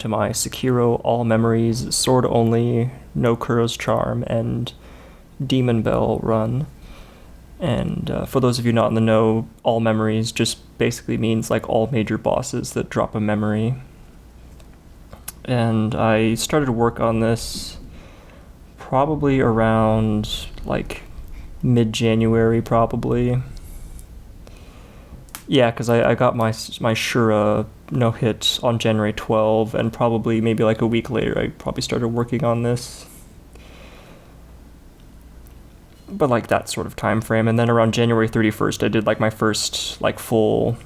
to my Sekiro All Memories, Sword Only, No Kuro's Charm, and Demon Bell run. And for those of you not in the know, All Memories just basically means like all major bosses that drop a memory. And I started work on this probably around like mid-January probably. Yeah, because I got my Shura no hit on January 12, and probably maybe like a week later I probably started working on this. But like that sort of time frame, and then around January 31st I did like my first like full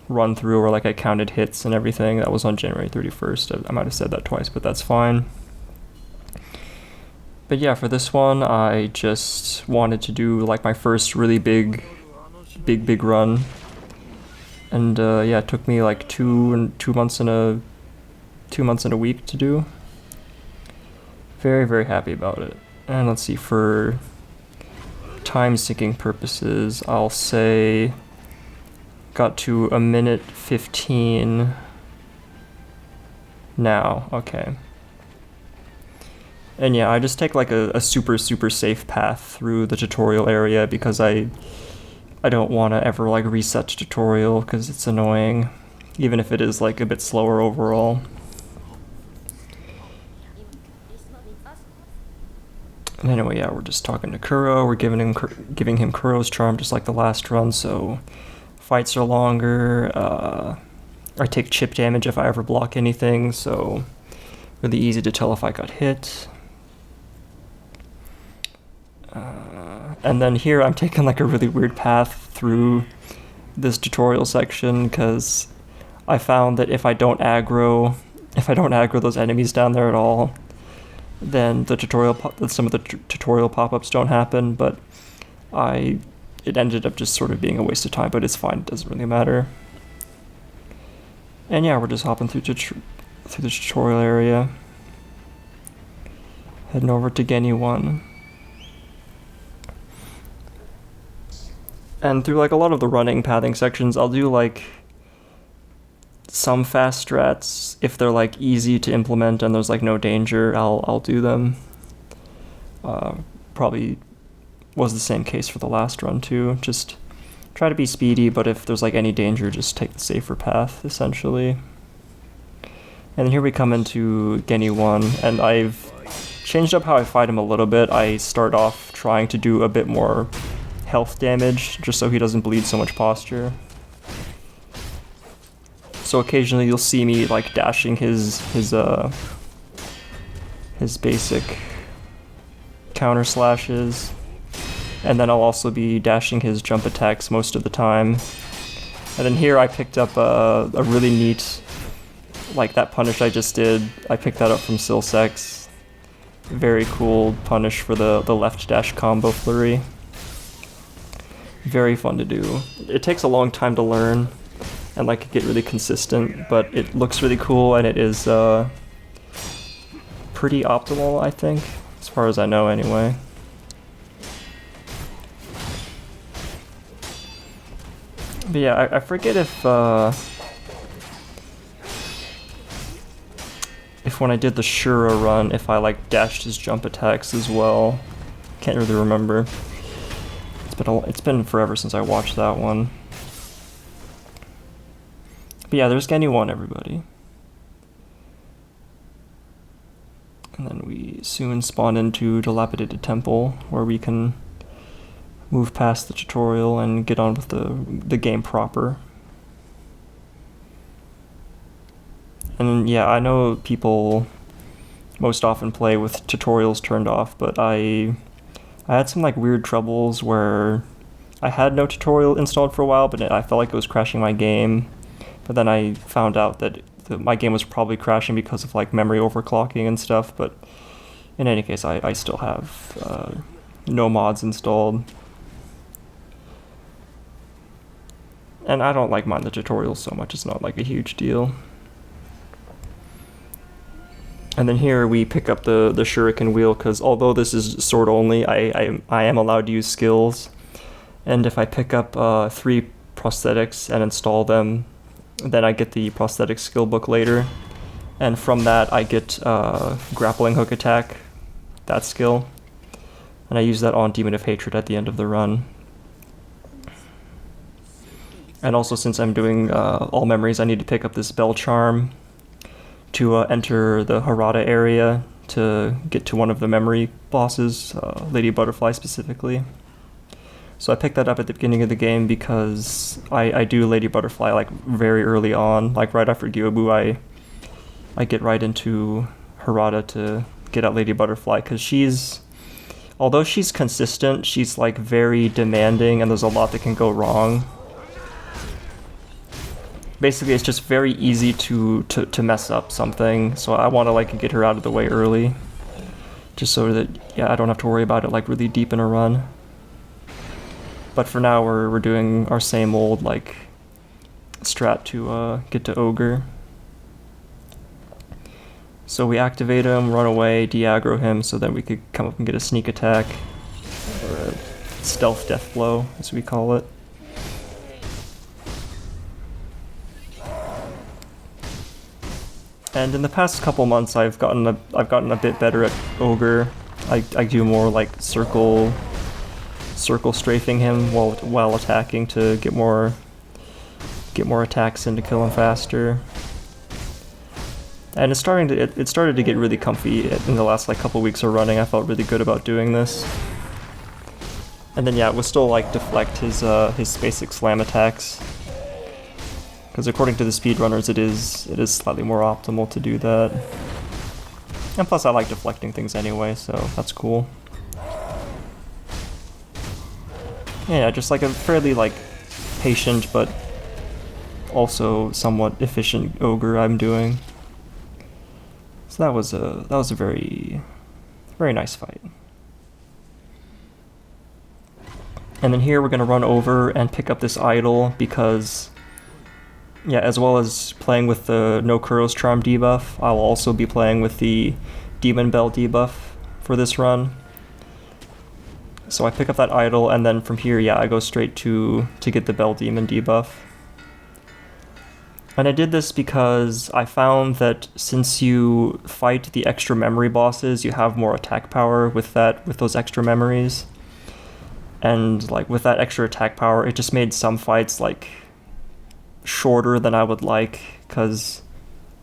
run through where like I counted hits and everything. That was on January 31st. I might have said that twice, but that's fine. But yeah, for this one I just wanted to do like my first really big run. And yeah, it took me like two months and a week to do. Very, very happy about it. And let's see, for time syncing purposes, I'll say got to 1:15 now. Okay. And yeah, I just take like a super safe path through the tutorial area because I don't want to ever like reset the tutorial because it's annoying, even if it is like a bit slower overall. And anyway, yeah, we're just talking to Kuro. We're giving him Kuro's charm just like the last run, so fights are longer. I take chip damage if I ever block anything, so really easy to tell if I got hit. And then here I'm taking like a really weird path through this tutorial section because I found that if I don't aggro those enemies down there at all, then some of the tutorial pop-ups don't happen. But it ended up just sort of being a waste of time, but it's fine. It doesn't really matter. And yeah, we're just hopping through the tutorial area, heading over to Geni 1. And through like a lot of the running pathing sections, I'll do like some fast strats if they're like easy to implement and there's like no danger. I'll do them. Probably was the same case for the last run too. Just try to be speedy, but if there's like any danger, just take the safer path essentially. And then here we come into Geni 1, and I've changed up how I fight him a little bit. I start off trying to do a bit more health damage, just so he doesn't bleed so much posture. So occasionally you'll see me like dashing his basic counter slashes, and then I'll also be dashing his jump attacks most of the time. And then here I picked up a really neat, like that punish I just did, I picked that up from Silsex. Very cool punish for the left dash combo flurry. Very fun to do. It takes a long time to learn and like get really consistent, but it looks really cool and it is pretty optimal, I think, as far as I know anyway. But yeah, I forget if when I did the Shura run, if I like dashed his jump attacks as well. Can't really remember. It's been forever since I watched that one. But yeah, there's Geni 1, everybody. And then we soon spawn into Dilapidated Temple, where we can move past the tutorial and get on with the game proper. And yeah, I know people most often play with tutorials turned off, but I had some like weird troubles where I had no tutorial installed for a while, but I felt like it was crashing my game. But then I found out that my game was probably crashing because of like memory overclocking and stuff. But in any case, I still have no mods installed. And I don't like mind the tutorials so much, it's not like a huge deal. And then here we pick up the shuriken wheel, because although this is sword only, I am allowed to use skills. And if I pick up 3 prosthetics and install them, then I get the prosthetic skill book later. And from that I get grappling hook attack, that skill. And I use that on Demon of Hatred at the end of the run. And also, since I'm doing All Memories, I need to pick up this Bell Charm to enter the Harada area to get to one of the memory bosses, Lady Butterfly specifically. So I picked that up at the beginning of the game because I do Lady Butterfly like very early on, like right after Gyoubu. I get right into Harada to get at Lady Butterfly because although she's consistent, she's like very demanding and there's a lot that can go wrong. Basically, it's just very easy to mess up something, so I want to like get her out of the way early, just so that I don't have to worry about it like really deep in a run. But for now, we're doing our same old like strat to get to Ogre. So we activate him, run away, de-aggro him, so then we could come up and get a sneak attack, or a stealth death blow, as we call it. And in the past couple months, I've gotten a bit better at Ogre. I do more like circle strafing him while attacking to get more attacks in to kill him faster. And it started to get really comfy in the last like couple weeks of running. I felt really good about doing this. And then it was still like deflect his basic slam attacks. Because according to the speedrunners, it is slightly more optimal to do that. And plus I like deflecting things anyway, so that's cool. Yeah, just like a fairly like patient but also somewhat efficient Ogre I'm doing. So that was a very nice fight. And then here we're gonna run over and pick up this idol because as well as playing with the No Kuro's Charm debuff, I'll also be playing with the Demon Bell debuff for this run. So I pick up that idol, and then from here, I go straight to get the Bell Demon debuff. And I did this because I found that since you fight the extra memory bosses, you have more attack power with those extra memories. And like with that extra attack power, it just made some fights like shorter than I would like, because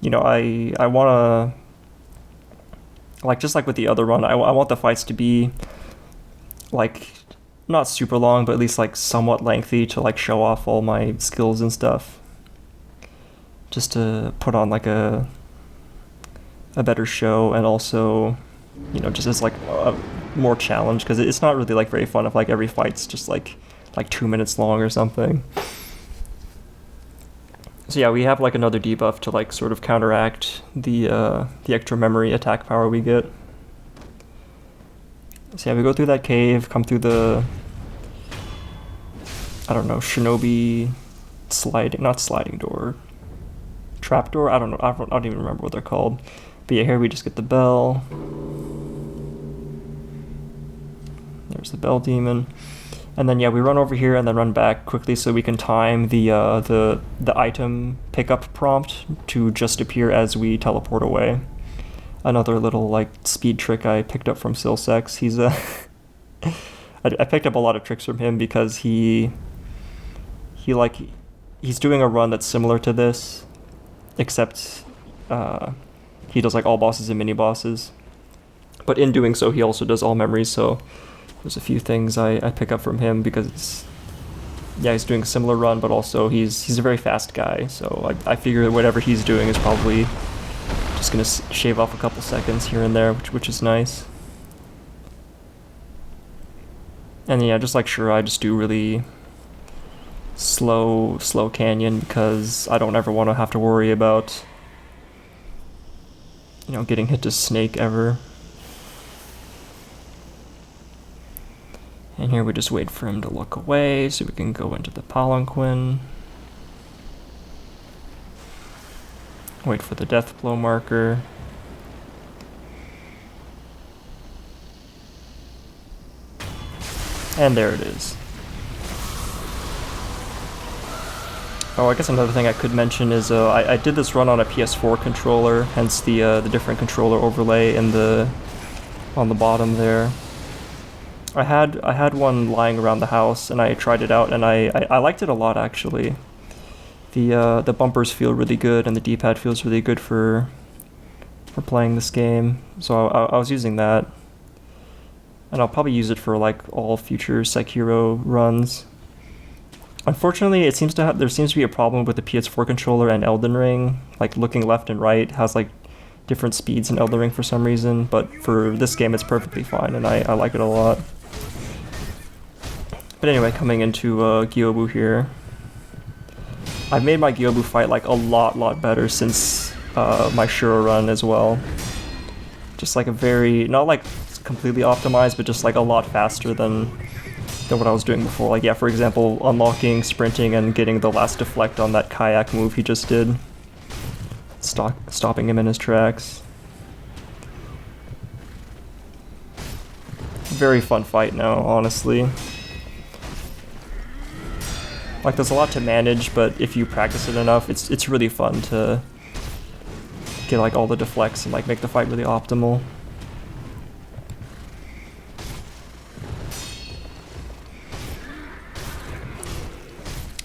I want to, like, just like with the other run, I want the fights to be like not super long, but at least like somewhat lengthy to like show off all my skills and stuff, just to put on like a better show, and also just as like a more challenge, because it's not really like very fun if like every fight's just like 2 minutes long or something. So we have like another debuff to like sort of counteract the extra memory attack power we get. So we go through that cave, come through the, I don't know, Shinobi not sliding door, trap door, I don't know, I don't even remember what they're called. But here we just get the bell. There's the Bell Demon. And then we run over here and then run back quickly so we can time the item pickup prompt to just appear as we teleport away. Another little like speed trick I picked up from Silsex. He's I picked up a lot of tricks from him because he's doing a run that's similar to this, except he does like all bosses and mini bosses. But in doing so, he also does all memories, so there's a few things I pick up from him because he's doing a similar run, but also he's a very fast guy, so I figure that whatever he's doing is probably just gonna shave off a couple seconds here and there, which is nice. And just like I just do really slow canyon because I don't ever want to have to worry about getting hit to Snake ever. And here we just wait for him to look away so we can go into the palanquin. Wait for the death blow marker. And there it is. Oh, I guess another thing I could mention is I did this run on a PS4 controller, hence the different controller overlay in on the bottom there. I had one lying around the house, and I tried it out, and I liked it a lot actually. The bumpers feel really good, and the D-pad feels really good for playing this game. So I was using that, and I'll probably use it for like all future Sekiro runs. Unfortunately, there seems to be a problem with the PS4 controller and Elden Ring. Like looking left and right has like different speeds in Elden Ring for some reason, but for this game it's perfectly fine, and I like it a lot. But anyway, coming into Gyoubu here. I've made my Gyoubu fight like a lot better since my Shiro run as well. Just like a very, not like completely optimized, but just like a lot faster than what I was doing before. Like yeah, for example, unlocking, sprinting, and getting the last deflect on that kayak move he just did. Stopping him in his tracks. Very fun fight now, honestly. Like there's a lot to manage, but if you practice it enough, it's really fun to get like all the deflects and like make the fight really optimal.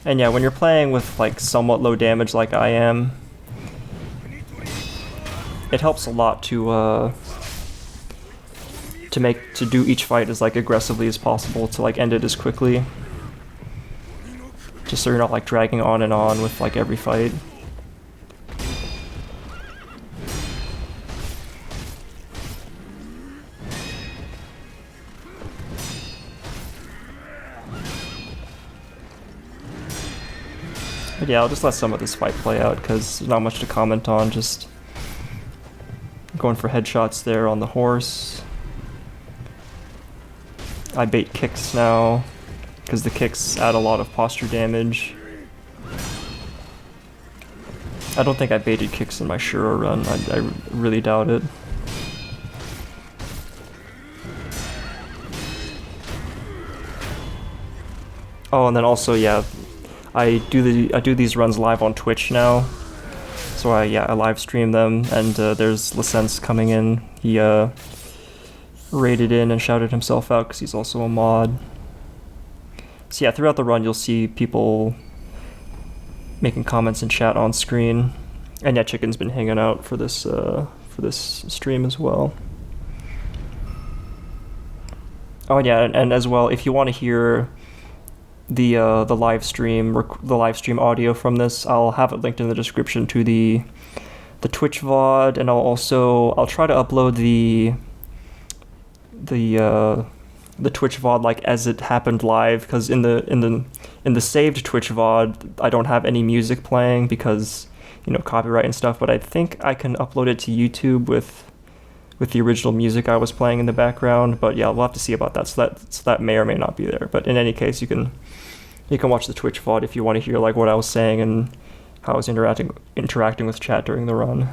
And yeah, when you're playing with like somewhat low damage like I am, it helps a lot to do each fight as like aggressively as possible to like end it as quickly. Just so you're not like dragging on and on with like every fight. But yeah, I'll just let some of this fight play out because there's not much to comment on, just going for headshots there on the horse. I bait kicks now, because the kicks add a lot of posture damage. I don't think I baited kicks in my Shiro run, I really doubt it. Oh, and then also, yeah, I do these runs live on Twitch now. So I live stream them, and there's License coming in. He raided in and shouted himself out because he's also a mod. So yeah, throughout the run you'll see people making comments in chat on screen, and yeah, Chicken's been hanging out for this stream as well. Oh yeah, and as well, if you want to hear the live stream audio from this, I'll have it linked in the description to the Twitch VOD, and I'll try to upload the Twitch VOD like as it happened live, because in the saved Twitch VOD I don't have any music playing because, you know, copyright and stuff, but I think I can upload it to YouTube with the original music I was playing in the background. But yeah, we'll have to see about that. So that may or may not be there. But in any case, you can watch the Twitch VOD if you want to hear like what I was saying and how I was interacting with chat during the run.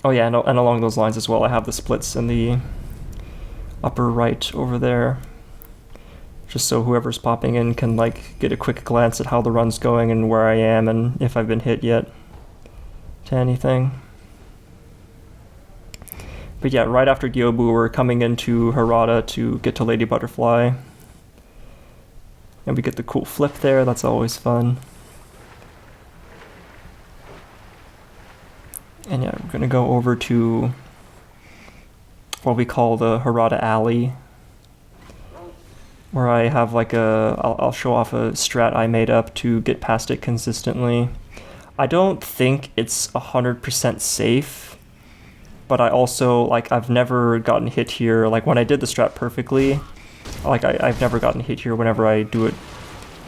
Oh yeah, and along those lines as well, I have the splits in the upper right over there, just so whoever's popping in can like get a quick glance at how the run's going and where I am and if I've been hit yet to anything. But yeah, right after Gyoubu, we're coming into Harada to get to Lady Butterfly. And we get the cool flip there, that's always fun. And yeah, we're gonna go over to what we call the Harada Alley, where I have like I'll show off a strat I made up to get past it consistently. I don't think it's 100% safe, but I also, like, I've never gotten hit here. Like, when I did the strat perfectly, like, I've never gotten hit here whenever I do it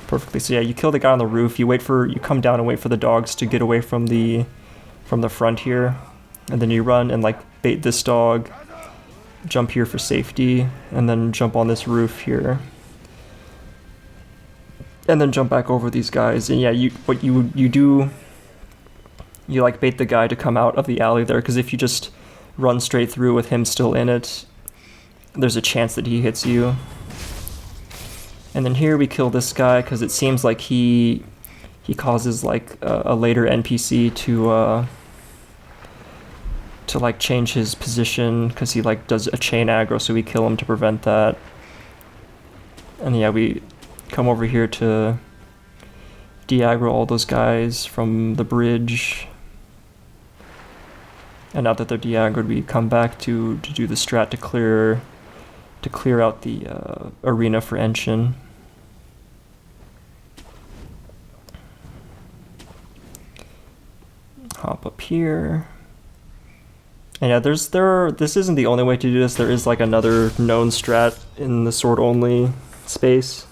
perfectly. So yeah, you kill the guy on the roof, you come down and wait for the dogs to get away from the front here, and then you run and, like, bait this dog, jump here for safety, and then jump on this roof here. And then jump back over these guys, and yeah, you do, like, bait the guy to come out of the alley there, because if you just run straight through with him still in it, there's a chance that he hits you. And then here we kill this guy because it seems like he causes like a later NPC to like change his position because he like does a chain aggro, so we kill him to prevent that. And yeah, we come over here to de-aggro all those guys from the bridge. And now that they're de-aggroed, we come back to do the strat to clear out the arena for Enshin. Hop up here. And yeah, this isn't the only way to do this. There is like another known strat in the sword only space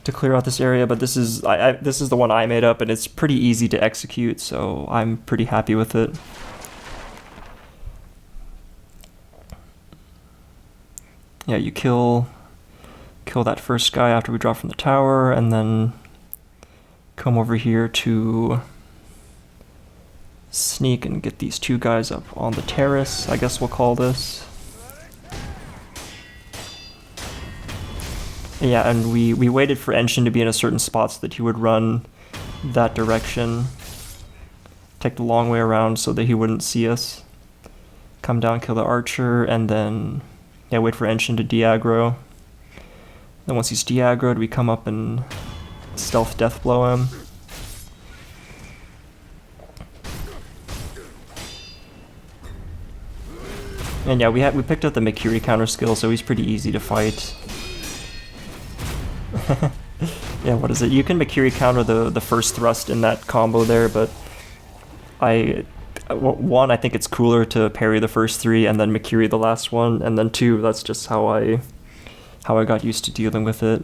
to clear out this area, but this is this is the one I made up, and it's pretty easy to execute, so I'm pretty happy with it. Yeah, you kill that first guy after we drop from the tower, and then come over here to sneak and get these two guys up on the terrace, I guess we'll call this. Yeah, and we waited for Enshin to be in a certain spot so that he would run that direction. Take the long way around so that he wouldn't see us. Come down, kill the archer, and then yeah, wait for Enshin to de-aggro. Then once he's de-aggroed, we come up and stealth death blow him. And yeah, we picked up the Mikiri counter skill, so he's pretty easy to fight. Yeah, what is it? You can Mikiri counter the first thrust in that combo there, but I think it's cooler to parry the first three and then Mikiri the last one, and then two, that's just how I got used to dealing with it.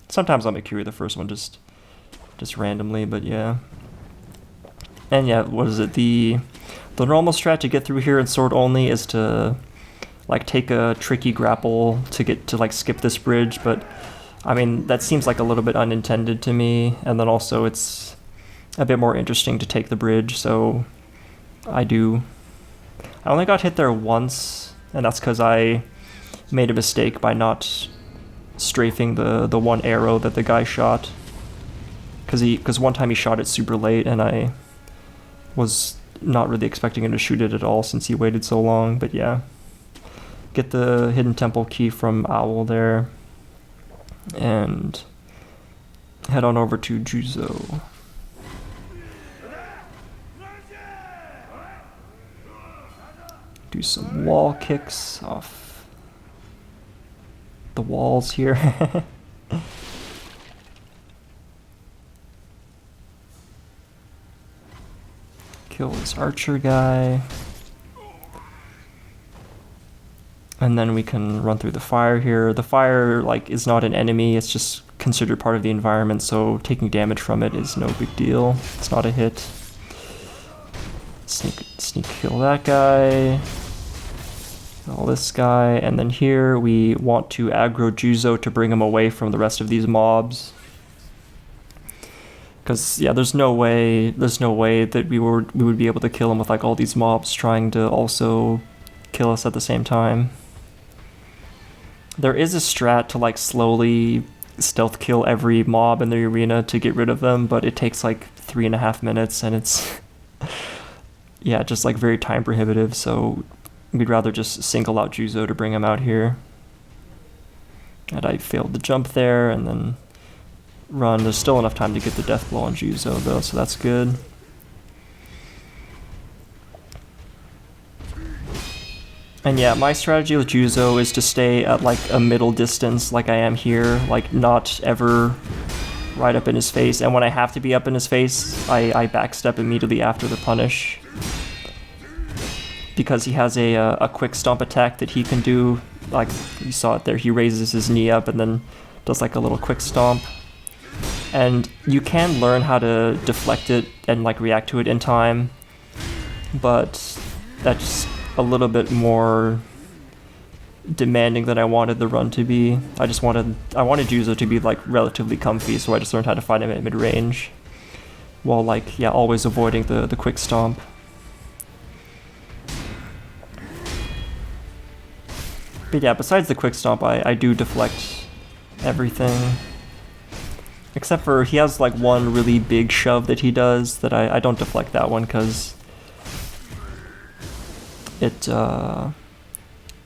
Sometimes I'll Mikiri the first one just randomly, but yeah. And yeah, what is it? The normal strat to get through here in sword only is to like take a tricky grapple to like skip this bridge, but I mean, that seems like a little bit unintended to me, and then also it's a bit more interesting to take the bridge, so I only got hit there once, and that's because I made a mistake by not strafing the one arrow that the guy shot, because one time he shot it super late, and I was not really expecting him to shoot it at all since he waited so long. But yeah, get the hidden temple key from Owl there, and head on over to Juzou. Do some wall kicks off the walls here. Kill this archer guy. And then we can run through the fire here. The fire like is not an enemy, it's just considered part of the environment, so taking damage from it is no big deal. It's not a hit. Sneak kill that guy. All this guy, and then here we want to aggro Juzou to bring him away from the rest of these mobs. Because yeah, there's no way that we would be able to kill him with like all these mobs trying to also kill us at the same time. There is a strat to like slowly stealth kill every mob in the arena to get rid of them, but it takes like 3.5 minutes, and it's yeah, just like very time prohibitive, so we'd rather just single out Juzou to bring him out here. And I failed the jump there, and then run. There's still enough time to get the death blow on Juzou though, so that's good. And yeah, my strategy with Juzou is to stay at like a middle distance like I am here, like not ever right up in his face, and when I have to be up in his face, I backstep immediately after the punish. Because he has a quick stomp attack that he can do, like you saw it there, he raises his knee up and then does like a little quick stomp. And you can learn how to deflect it and like react to it in time, but that's a little bit more demanding than I wanted the run to be. I wanted Juzou to be like relatively comfy, so I just learned how to fight him at mid-range, while like yeah, always avoiding the quick stomp. But yeah, besides the quick stomp, I do deflect everything. Except for he has like one really big shove that he does that I don't deflect that one because it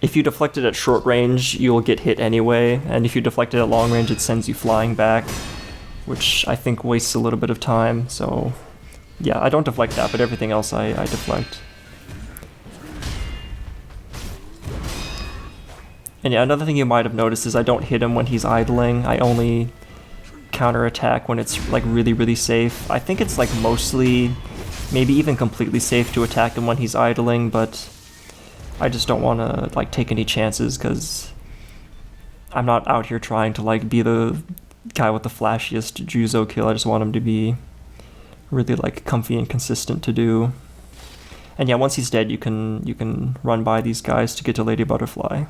if you deflect it at short range you'll get hit anyway, and if you deflect it at long range it sends you flying back, which I think wastes a little bit of time. So yeah, I don't deflect that, but everything else I deflect. And yeah, another thing you might have noticed is I don't hit him when he's idling. I only counterattack when it's like really safe. I think it's like mostly, maybe even completely safe to attack him when he's idling, but I just don't want to like take any chances because I'm not out here trying to like be the guy with the flashiest Juzou kill. I just want him to be really like comfy and consistent to do. And yeah, once he's dead you can run by these guys to get to Lady Butterfly.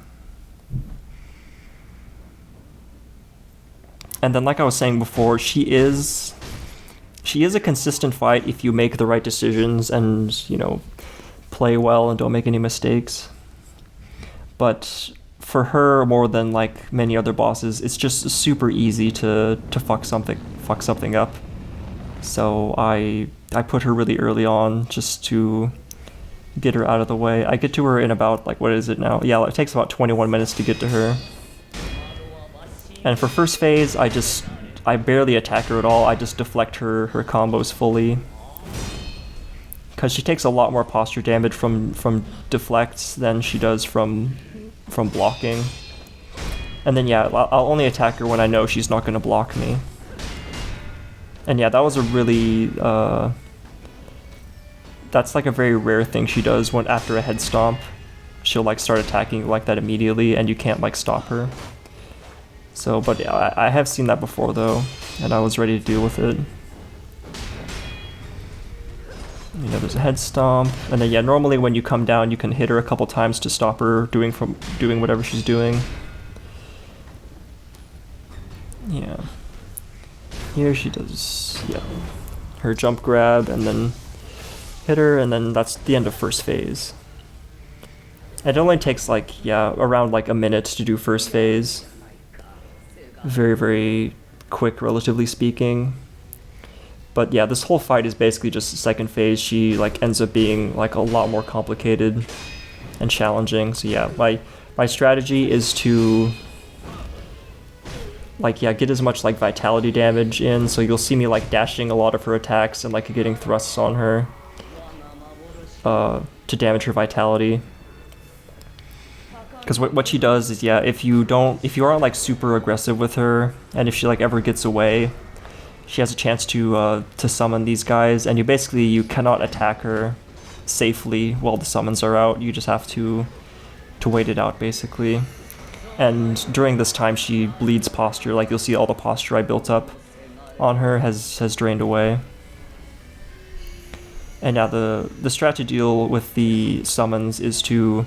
And then like I was saying before, she is a consistent fight if you make the right decisions and, you know, play well and don't make any mistakes. But for her, more than like many other bosses, it's just super easy to fuck something up. So I put her really early on just to get her out of the way. I get to her in about like, what is it now? Yeah, it takes about 21 minutes to get to her. And for first phase, I barely attack her at all. I just deflect her combos fully. Because she takes a lot more posture damage from deflects than she does from blocking. And then yeah, I'll only attack her when I know she's not going to block me. And yeah, that was a really... that's like a very rare thing she does when after a head stomp. She'll like start attacking like that immediately and you can't like stop her. So, but yeah, I have seen that before though, and I was ready to deal with it. You know, there's a head stomp, and then yeah, normally when you come down, you can hit her a couple times to stop her doing whatever she's doing. Yeah. Here she does, yeah, her jump grab, and then hit her, and then that's the end of first phase. It only takes like, yeah, around like a minute to do first phase. Very quick, relatively speaking. But yeah, this whole fight is basically just second phase. She like ends up being like a lot more complicated and challenging. So yeah, my strategy is to like, yeah, get as much like vitality damage in. So you'll see me like dashing a lot of her attacks and like getting thrusts on her to damage her vitality. Because what she does is, yeah, if you aren't like super aggressive with her, and if she like ever gets away, she has a chance to summon these guys, and you cannot attack her safely while the summons are out. You just have to wait it out basically. And during this time she bleeds posture. Like you'll see all the posture I built up on her has drained away. And now the strat to deal with the summons is to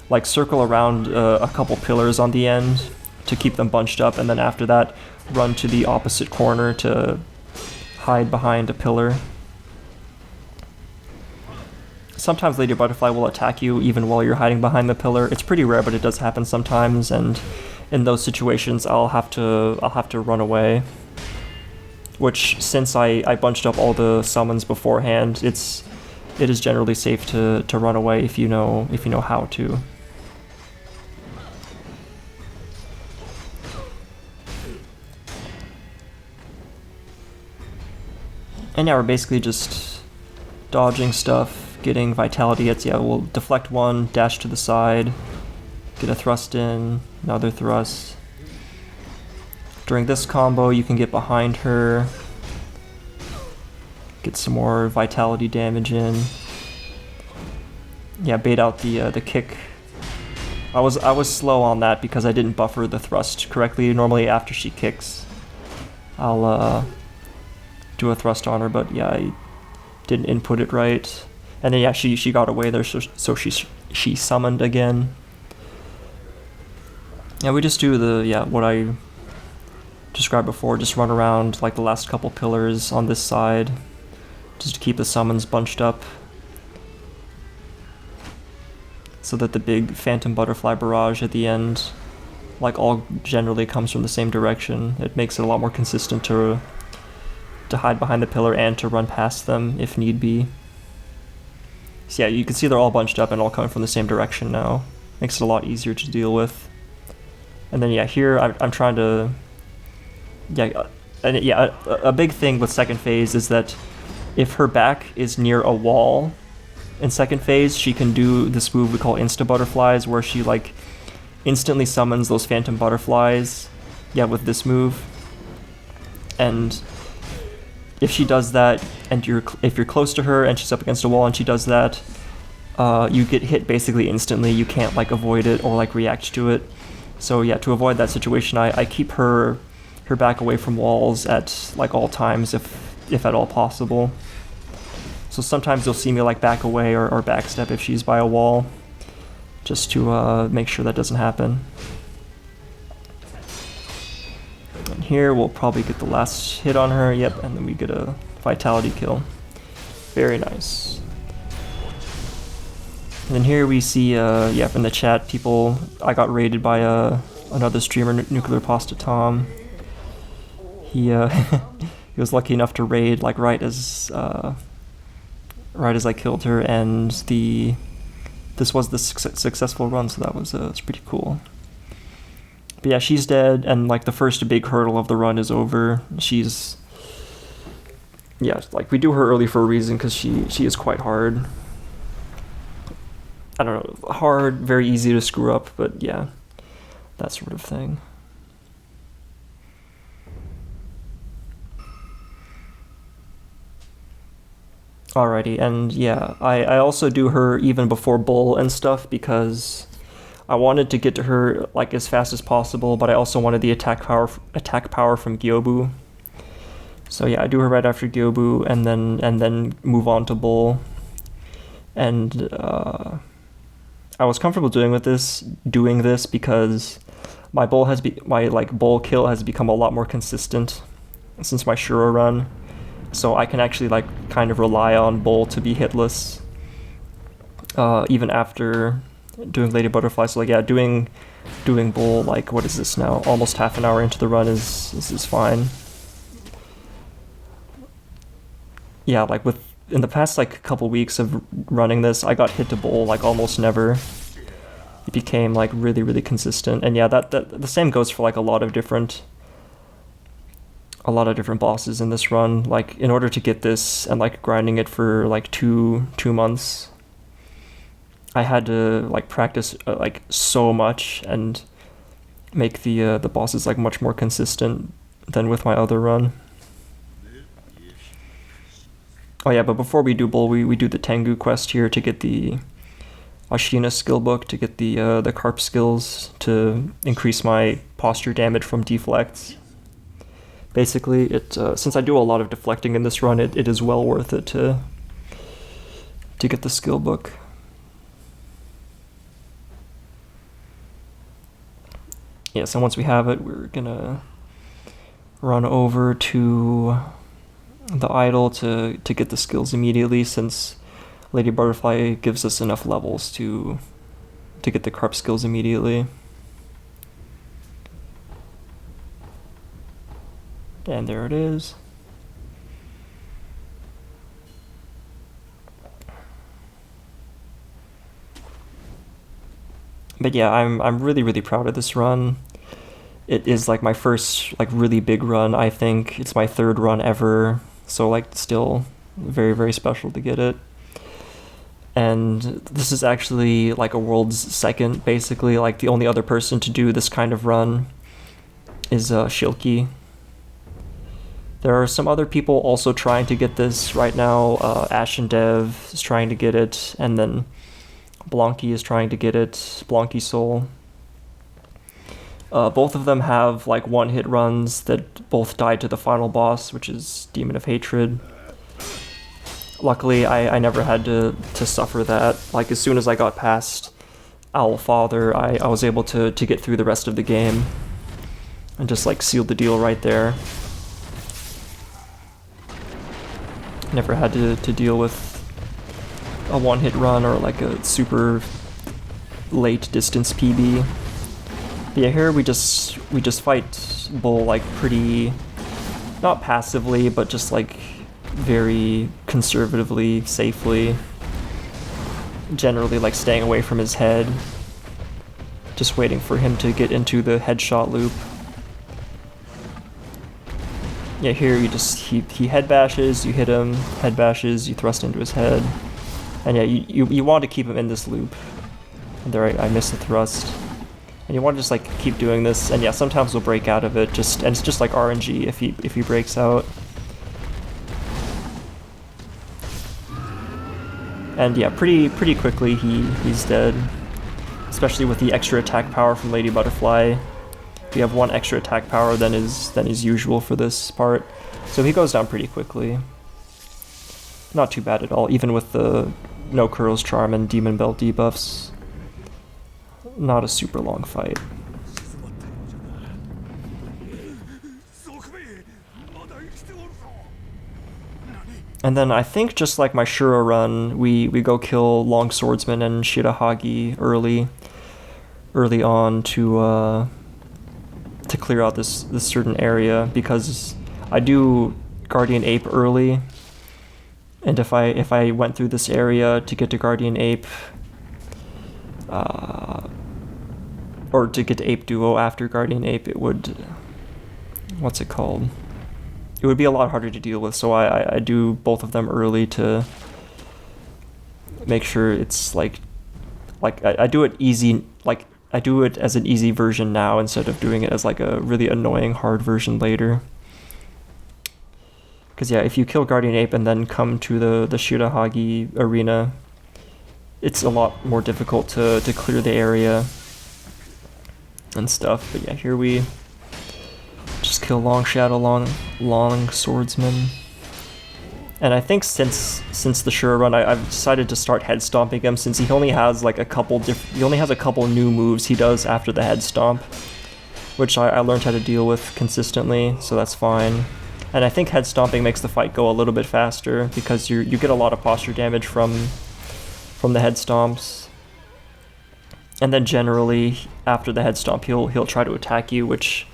like circle around a couple pillars on the end to keep them bunched up, and then after that run to the opposite corner to hide behind a pillar. Sometimes Lady Butterfly will attack you even while you're hiding behind the pillar. It's pretty rare, but it does happen sometimes, and in those situations I'll have to run away. Which, since I bunched up all the summons beforehand, it is generally safe to run away if you know how to. And yeah, we're basically just dodging stuff, getting vitality hits. Yeah, we'll deflect one, dash to the side, get a thrust in, another thrust. During this combo, you can get behind her, get some more vitality damage in. Yeah, bait out the kick. I was slow on that because I didn't buffer the thrust correctly. Normally after she kicks, I'll do a thrust on her, but yeah, I didn't input it right. And then yeah, she got away there, so she summoned again. Yeah, we just do what I described before, just run around like the last couple pillars on this side, just to keep the summons bunched up, so that the big Phantom Butterfly barrage at the end like all generally comes from the same direction. It makes it a lot more consistent to hide behind the pillar and to run past them if need be. So yeah, you can see they're all bunched up and all coming from the same direction now. Makes it a lot easier to deal with. And then yeah, here I'm trying to... Yeah, and yeah, a big thing with second phase is that if her back is near a wall in second phase, she can do this move we call insta butterflies, where she like instantly summons those phantom butterflies, yeah, with this move. And if she does that, and if you're close to her and she's up against a wall and she does that, you get hit basically instantly. You can't like avoid it or like react to it. So yeah, to avoid that situation, I keep her back away from walls at like all times, if at all possible. So sometimes you'll see me like back away or backstep if she's by a wall, just to make sure that doesn't happen. And here we'll probably get the last hit on her, yep, and then we get a vitality kill. Very nice. And then here we see, yeah, from the chat, people, I got raided by another streamer, Nuclear Pasta Tom. He he was lucky enough to raid like right as I killed her, and this was the successful run, so that was it's pretty cool. But yeah, she's dead, and like the first big hurdle of the run is over. She's, yeah, like we do her early for a reason, because she is quite hard. I don't know, hard, very easy to screw up, but yeah, that sort of thing. Alrighty, and yeah, I also do her even before Bull and stuff, because I wanted to get to her like as fast as possible, but I also wanted the attack power from Gyoubu. So yeah, I do her right after Gyoubu, and then move on to Bull. And I was comfortable doing this because my Bull kill has become a lot more consistent since my Shura run. So I can actually like kind of rely on Bull to be hitless, even after doing Lady Butterfly. So like yeah, doing Bull, like what is this now? Almost half an hour into the run is fine. Yeah, like in the past like couple weeks of running this, I got hit to Bull like almost never. It became like really, really consistent. And yeah, that the same goes for like a lot of different bosses in this run. Like in order to get this and like grinding it for like two months, I had to like practice like so much and make the bosses like much more consistent than with my other run. Oh yeah, but before we do Bull, we do the Tengu quest here to get the Ashina skill book, to get the carp skills to increase my posture damage from deflects. Basically, it since I do a lot of deflecting in this run, it is well worth it to get the skill book. Yeah, so once we have it, we're gonna run over to the idol to get the skills immediately, since Lady Butterfly gives us enough levels to get the carp skills immediately. And there it is. But yeah, I'm really, really proud of this run. It is like my first like really big run. I think it's my third run ever, so like still very, very special to get it. And this is actually like a world's second, basically. Like the only other person to do this kind of run is Shilkey. There are some other people also trying to get this right now. Ashen Dev is trying to get it, and then Blanky is trying to get it, Blanky Soul. Both of them have like one-hit runs that both died to the final boss, which is Demon of Hatred. Luckily, I never had to suffer that. Like as soon as I got past Owl Father, I was able to get through the rest of the game and just like sealed the deal right there. Never had to deal with a one-hit run or like a super late distance PB. But yeah, here we just fight Bull like pretty, not passively, but just like very conservatively, safely. Generally like staying away from his head. Just waiting for him to get into the headshot loop. Yeah, here you just, he head bashes, you hit him, head bashes, you thrust into his head. And yeah, you want to keep him in this loop. And there I missed the thrust. And you want to just like keep doing this, and yeah, sometimes he'll break out of it, and it's just like RNG if he breaks out. And yeah, pretty quickly he's dead. Especially with the extra attack power from Lady Butterfly. We have one extra attack power than is usual for this part. So he goes down pretty quickly. Not too bad at all, even with the No Curls Charm and Demon Belt debuffs. Not a super long fight. And then I think just like my Shura run, we go kill Longswordsman and Shirahagi early on to clear out this certain area, because I do Guardian Ape early, and if I went through this area to get to Guardian Ape, or to get to Ape Duo after Guardian Ape, it would, what's it called? It would be a lot harder to deal with, so I do both of them early to make sure it's like I do it easy, like I do it as an easy version now instead of doing it as like a really annoying hard version later. Because yeah, if you kill Guardian Ape and then come to the Shirahagi arena, it's a lot more difficult to clear the area and stuff. But yeah, here we just kill Long Shadow, Long Swordsman. And I think since the Shura run, I've decided to start head stomping him, since he only has like a couple new moves he does after the head stomp, which I learned how to deal with consistently, so that's fine. And I think head stomping makes the fight go a little bit faster, because you get a lot of posture damage from the head stomps. And then generally after the head stomp, he'll try to attack you, which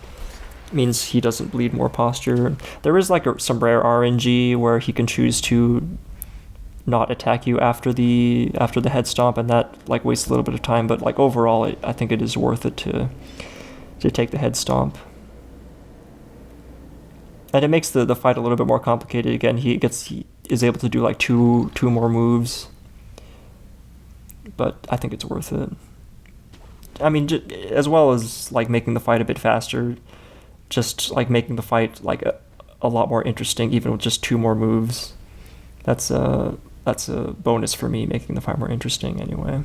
means he doesn't bleed more posture. There is like some rare RNG where he can choose to not attack you after the head stomp, and that like wastes a little bit of time, but like overall I think it is worth it to take the head stomp. And it makes the fight a little bit more complicated. Again, he is able to do like two more moves, but I think it's worth it. I mean, as well as like making the fight a bit faster, just like making the fight like a lot more interesting, even with just two more moves. That's a bonus for me, making the fight more interesting anyway.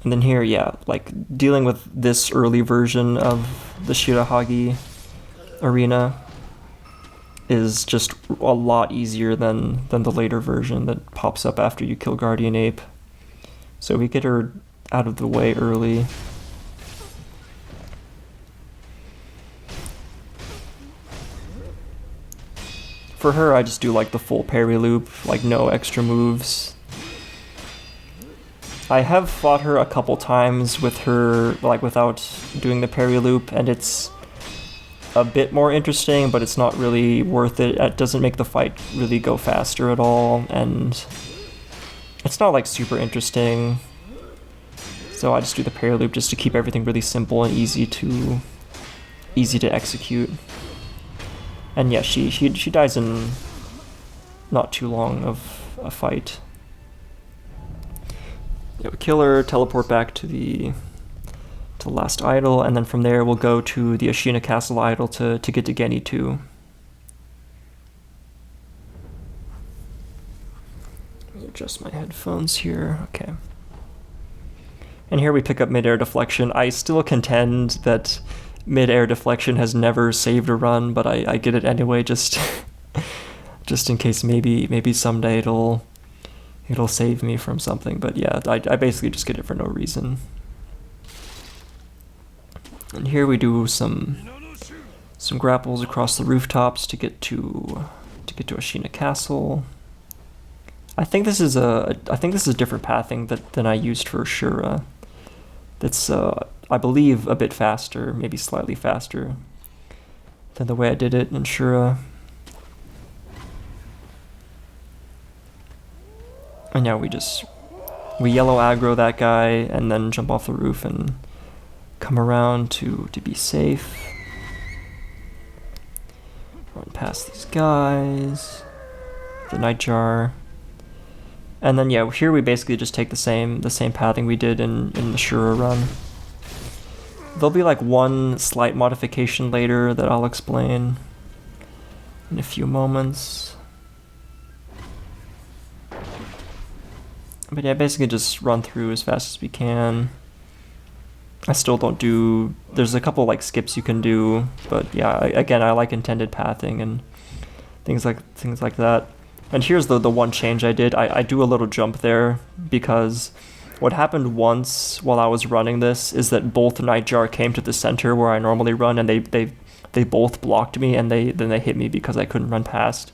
And then here, yeah, like dealing with this early version of the Shirahagi arena is just a lot easier than the later version that pops up after you kill Guardian Ape. So we get her out of the way early. For her, I just do like the full parry loop, like no extra moves. I have fought her a couple times with her, like without doing the parry loop, and it's a bit more interesting, but it's not really worth it. It doesn't make the fight really go faster at all, and it's not like super interesting. So I just do the parry loop just to keep everything really simple and easy to execute. And yeah, she dies in not too long of a fight. Yeah, we kill her, teleport back to the last idol, and then from there we'll go to the Ashina Castle idol to get to Geni 2. Adjust my headphones here. Okay. And here we pick up mid-air deflection. I still contend that mid-air deflection has never saved a run, but I get it anyway, just in case maybe someday it'll save me from something. But yeah, I basically just get it for no reason. And here we do some grapples across the rooftops to get to Ashina Castle. I think this is a different pathing than I used for Shura. That's I believe a bit faster, maybe slightly faster than the way I did it in Shura. And now we yellow aggro that guy and then jump off the roof and come around to be safe. Run past these guys. The Nightjar. And then yeah, here we basically just take the same pathing we did in the Shura run. There'll be like one slight modification later that I'll explain in a few moments. But yeah, basically just run through as fast as we can. I still don't do... There's a couple like skips you can do, but yeah, again, I like intended pathing and things like that. And here's the one change I did. I do a little jump there because what happened once while I was running this is that both Nightjar came to the center where I normally run, and they both blocked me, and then they hit me because I couldn't run past.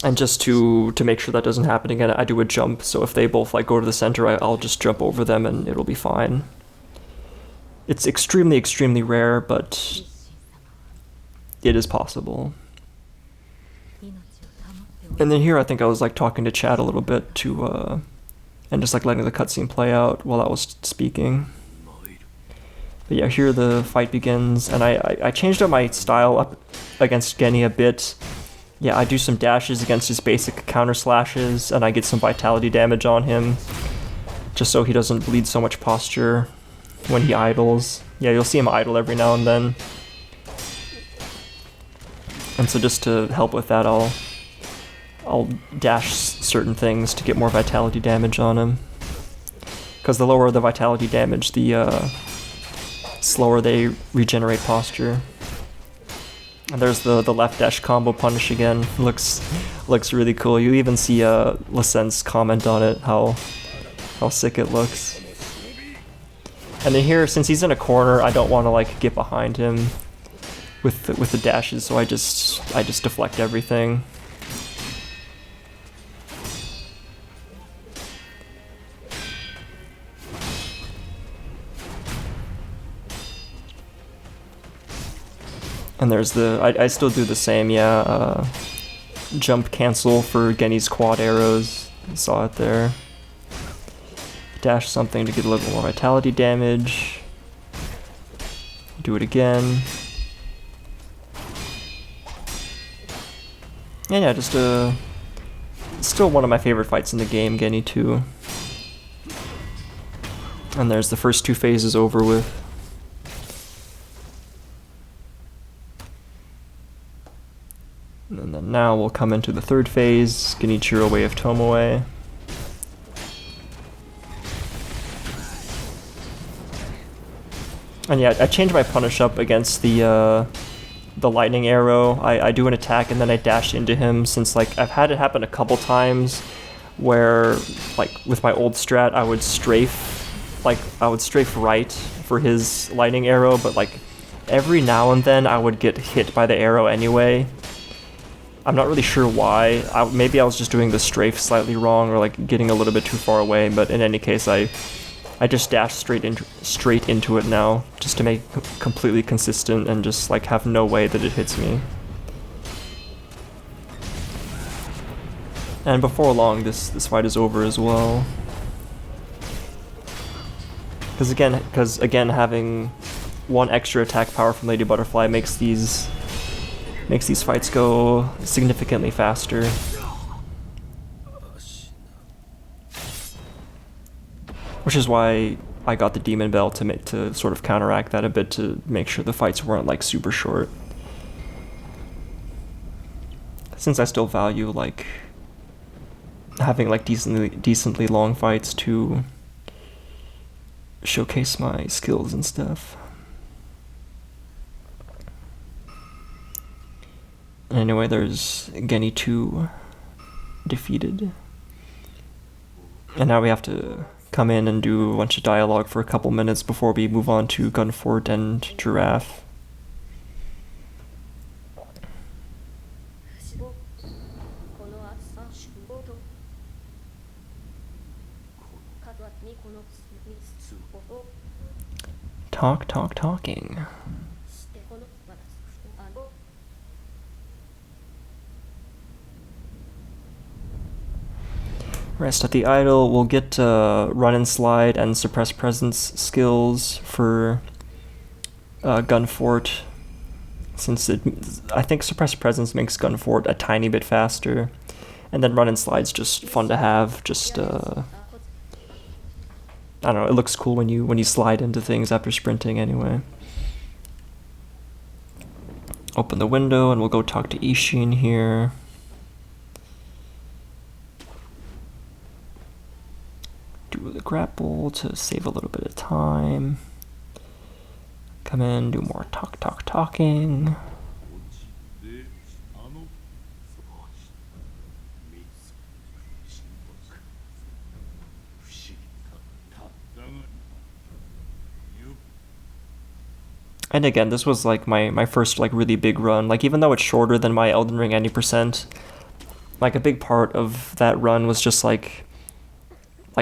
And just to make sure that doesn't happen again, I do a jump. So if they both like go to the center, I'll just jump over them and it'll be fine. It's extremely, extremely rare, but it is possible. And then here I think I was like talking to chat a little bit to and just like letting the cutscene play out while I was speaking. But yeah, here the fight begins, and I changed up my style up against Geni a bit. Yeah, I do some dashes against his basic counter slashes, and I get some vitality damage on him, just so he doesn't bleed so much posture when he idles. Yeah, you'll see him idle every now and then. And so just to help with that, I'll dash certain things to get more vitality damage on him. Because the lower the vitality damage, the slower they regenerate posture. And there's the left dash combo punish again. Looks really cool. You even see Licen's comment on it, how sick it looks. And then here, since he's in a corner, I don't want to like get behind him with the dashes, so I just deflect everything. And there's I still do the same, yeah, jump cancel for Geni's quad arrows. You saw it there. Dash something to get a little more vitality damage. Do it again. And yeah, just still one of my favorite fights in the game, Geni 2. And there's the first two phases over with. And then now we'll come into the third phase, Genichiro Way of Tomoe. And yeah, I changed my punish up against the lightning arrow. I do an attack and then I dash into him, since like I've had it happen a couple times where like with my old strat I would strafe right for his lightning arrow, but like every now and then I would get hit by the arrow anyway. I'm not really sure why. Maybe I was just doing the strafe slightly wrong or like getting a little bit too far away, but in any case I just dash straight into it now, just to make it completely consistent and just like have no way that it hits me. And before long, this fight is over as well. Because again, having one extra attack power from Lady Butterfly makes these fights go significantly faster. Which is why I got the Demon Bell to sort of counteract that a bit, to make sure the fights weren't like super short. Since I still value like having like decently long fights to showcase my skills and stuff. Anyway, there's Geni 2 defeated. And now we have to come in and do a bunch of dialogue for a couple minutes before we move on to Gunfort and Giraffe. Talking. Rest at the idle. We'll get run and slide and suppress presence skills for Gun Fort, since I think suppress presence makes Gun Fort a tiny bit faster, and then run and slide's just fun to have. Just I don't know. It looks cool when you slide into things after sprinting. Anyway, open the window and we'll go talk to Isshin here. Do the grapple to save a little bit of time. Come in, do more talking. And again, this was like my first like really big run. Like even though it's shorter than my Elden Ring 90%, like a big part of that run was just like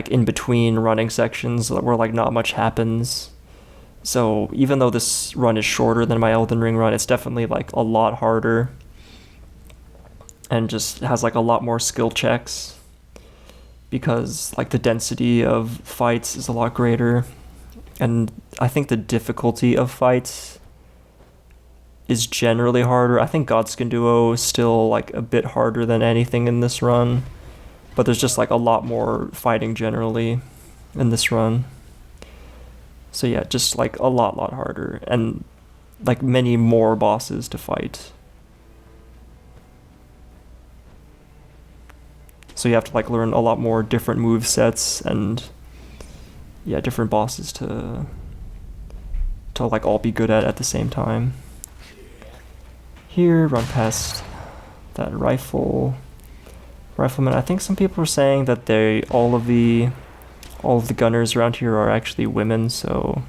in between running sections where like not much happens. So even though this run is shorter than my Elden Ring run, it's definitely like a lot harder and just has like a lot more skill checks because like the density of fights is a lot greater, and I think the difficulty of fights is generally harder. I think Godskin Duo is still like a bit harder than anything in this run, but there's just like a lot more fighting generally in this run. So yeah, just like a lot harder, and like many more bosses to fight. So you have to like learn a lot more different move sets and yeah, different bosses to like all be good at the same time. Here, run past that rifleman. I think some people are saying that all of the gunners around here are actually women, so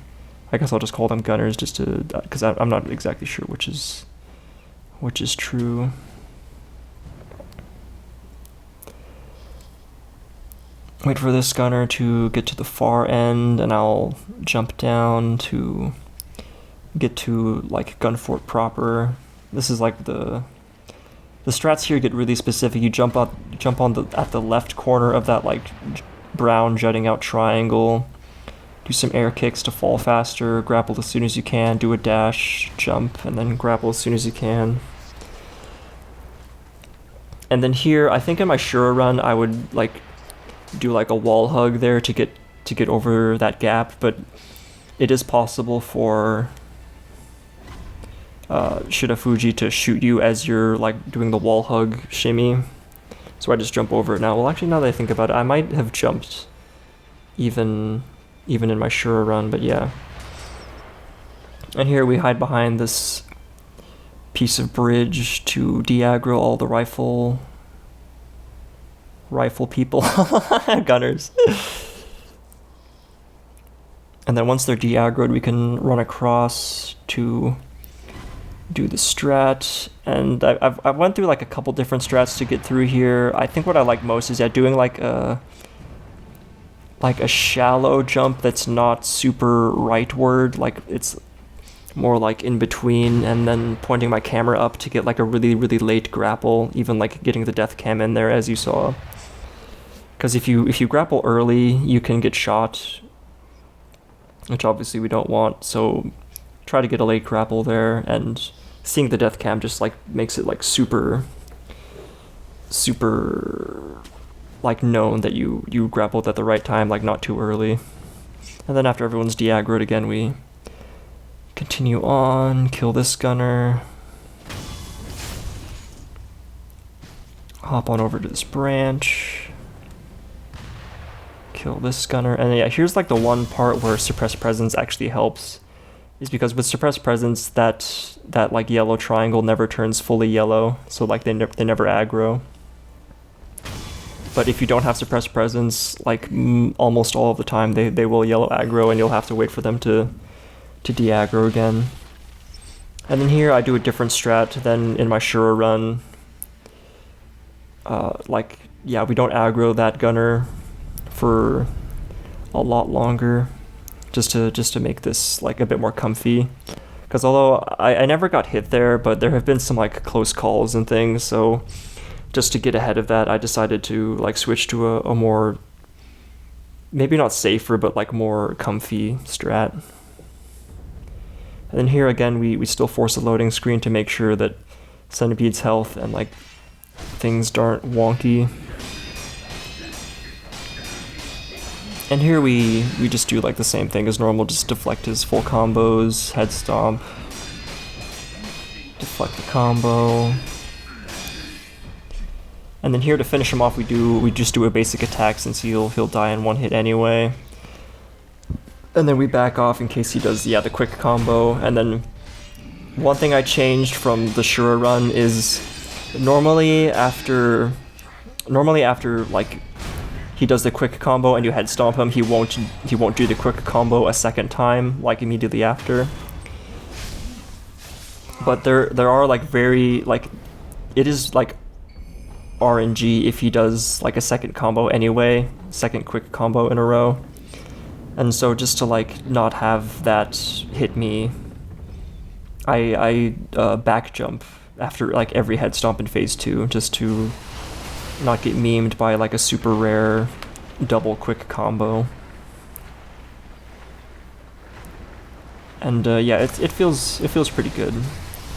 I guess I'll just call them gunners just to, because I'm not exactly sure which is true. Wait for this gunner to get to the far end, and I'll jump down to get to like Gunfort proper. This is like the strats here get really specific. You jump at the left corner of that like brown jutting out triangle, do some air kicks to fall faster, grapple as soon as you can, do a dash, jump, and then grapple as soon as you can. And then here, I think in my Shura run, I would like do like a wall hug there to get over that gap, but it is possible for Shirafuji to shoot you as you're like doing the wall hug shimmy. So I just jump over it now. Well, actually, now that I think about it, I might have jumped even in my Shura run, but yeah. And here we hide behind this piece of bridge to de-aggro all the rifle people, gunners. And then once they're de-aggroed, we can run across to do the strat. And I went through like a couple different strats to get through here. I think what I like most is doing like a shallow jump that's not super rightward, like it's more like in between, and then pointing my camera up to get like a really late grapple, even like getting the death cam in there, as you saw. Because if you grapple early, you can get shot, which obviously we don't want, so try to get a late grapple there, and seeing the death cam just like makes it like super like known that you grappled at the right time, like not too early. And then after everyone's de-aggroed again, we continue on, kill this gunner, hop on over to this branch, kill this gunner. And yeah, here's like the one part where suppressed presence actually helps, is because with suppressed presence, that like yellow triangle never turns fully yellow, so like they never aggro. But if you don't have suppressed presence, like almost all of the time, they will yellow aggro, and you'll have to wait for them to de-aggro again. And then here I do a different strat than in my Shura run. like, yeah, we don't aggro that gunner for a lot longer, just to make this like a bit more comfy. Because although I never got hit there, but there have been some like close calls and things, so just to get ahead of that, I decided to like switch to a more, maybe not safer, but like more comfy strat. And then here again, we still force a loading screen to make sure that Centipede's health and like things aren't wonky. And here we just do like the same thing as normal, just deflect his full combos, head stomp, deflect the combo. And then here to finish him off, we just do a basic attack since he'll die in one hit anyway. And then we back off in case he does the quick combo. And then one thing I changed from the Shura run is normally after like he does the quick combo and you head stomp him, he won't do the quick combo a second time, like immediately after. But there are like very, like, it is like RNG if he does like a second combo anyway, second quick combo in a row. And so just to like not have that hit me, I back jump after like every head stomp in phase 2, just to not get memed by like a super rare double quick combo. And yeah, it feels pretty good.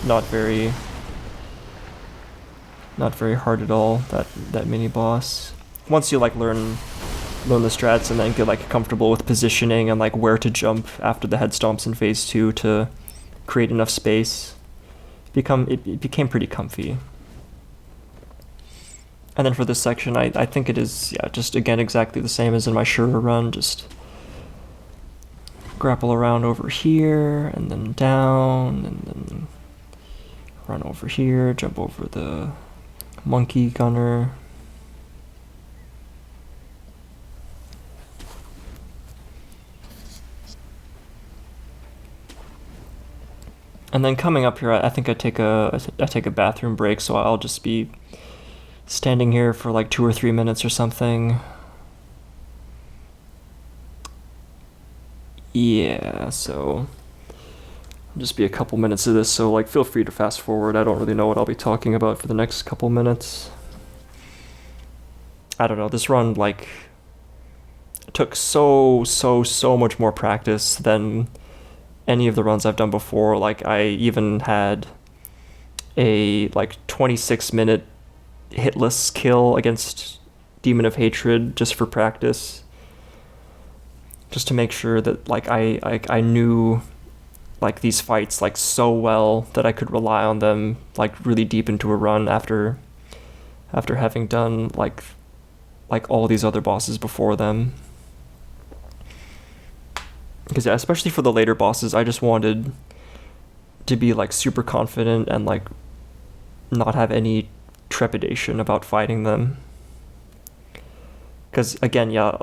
Not very hard at all, that mini boss. Once you like learn the strats and then get like comfortable with positioning and like where to jump after the head stomps in phase 2 to create enough space, it became pretty comfy. And then for this section, I think it is, yeah, just again exactly the same as in my Shura run, just grapple around over here, and then down, and then run over here, jump over the monkey gunner. And then coming up here, I think I take a bathroom break, so I'll just be standing here for like 2 or 3 minutes or something. Yeah, so I'll just be a couple minutes of this, so like feel free to fast forward. I don't really know what I'll be talking about for the next couple minutes. I don't know, this run like took so much more practice than any of the runs I've done before. Like I even had a like 26-minute hitless kill against Demon of Hatred just for practice, just to make sure that like I knew like these fights like so well that I could rely on them like really deep into a run after having done like all these other bosses before them. Because yeah, especially for the later bosses, I just wanted to be like super confident and like not have any trepidation about fighting them. Because again, yeah,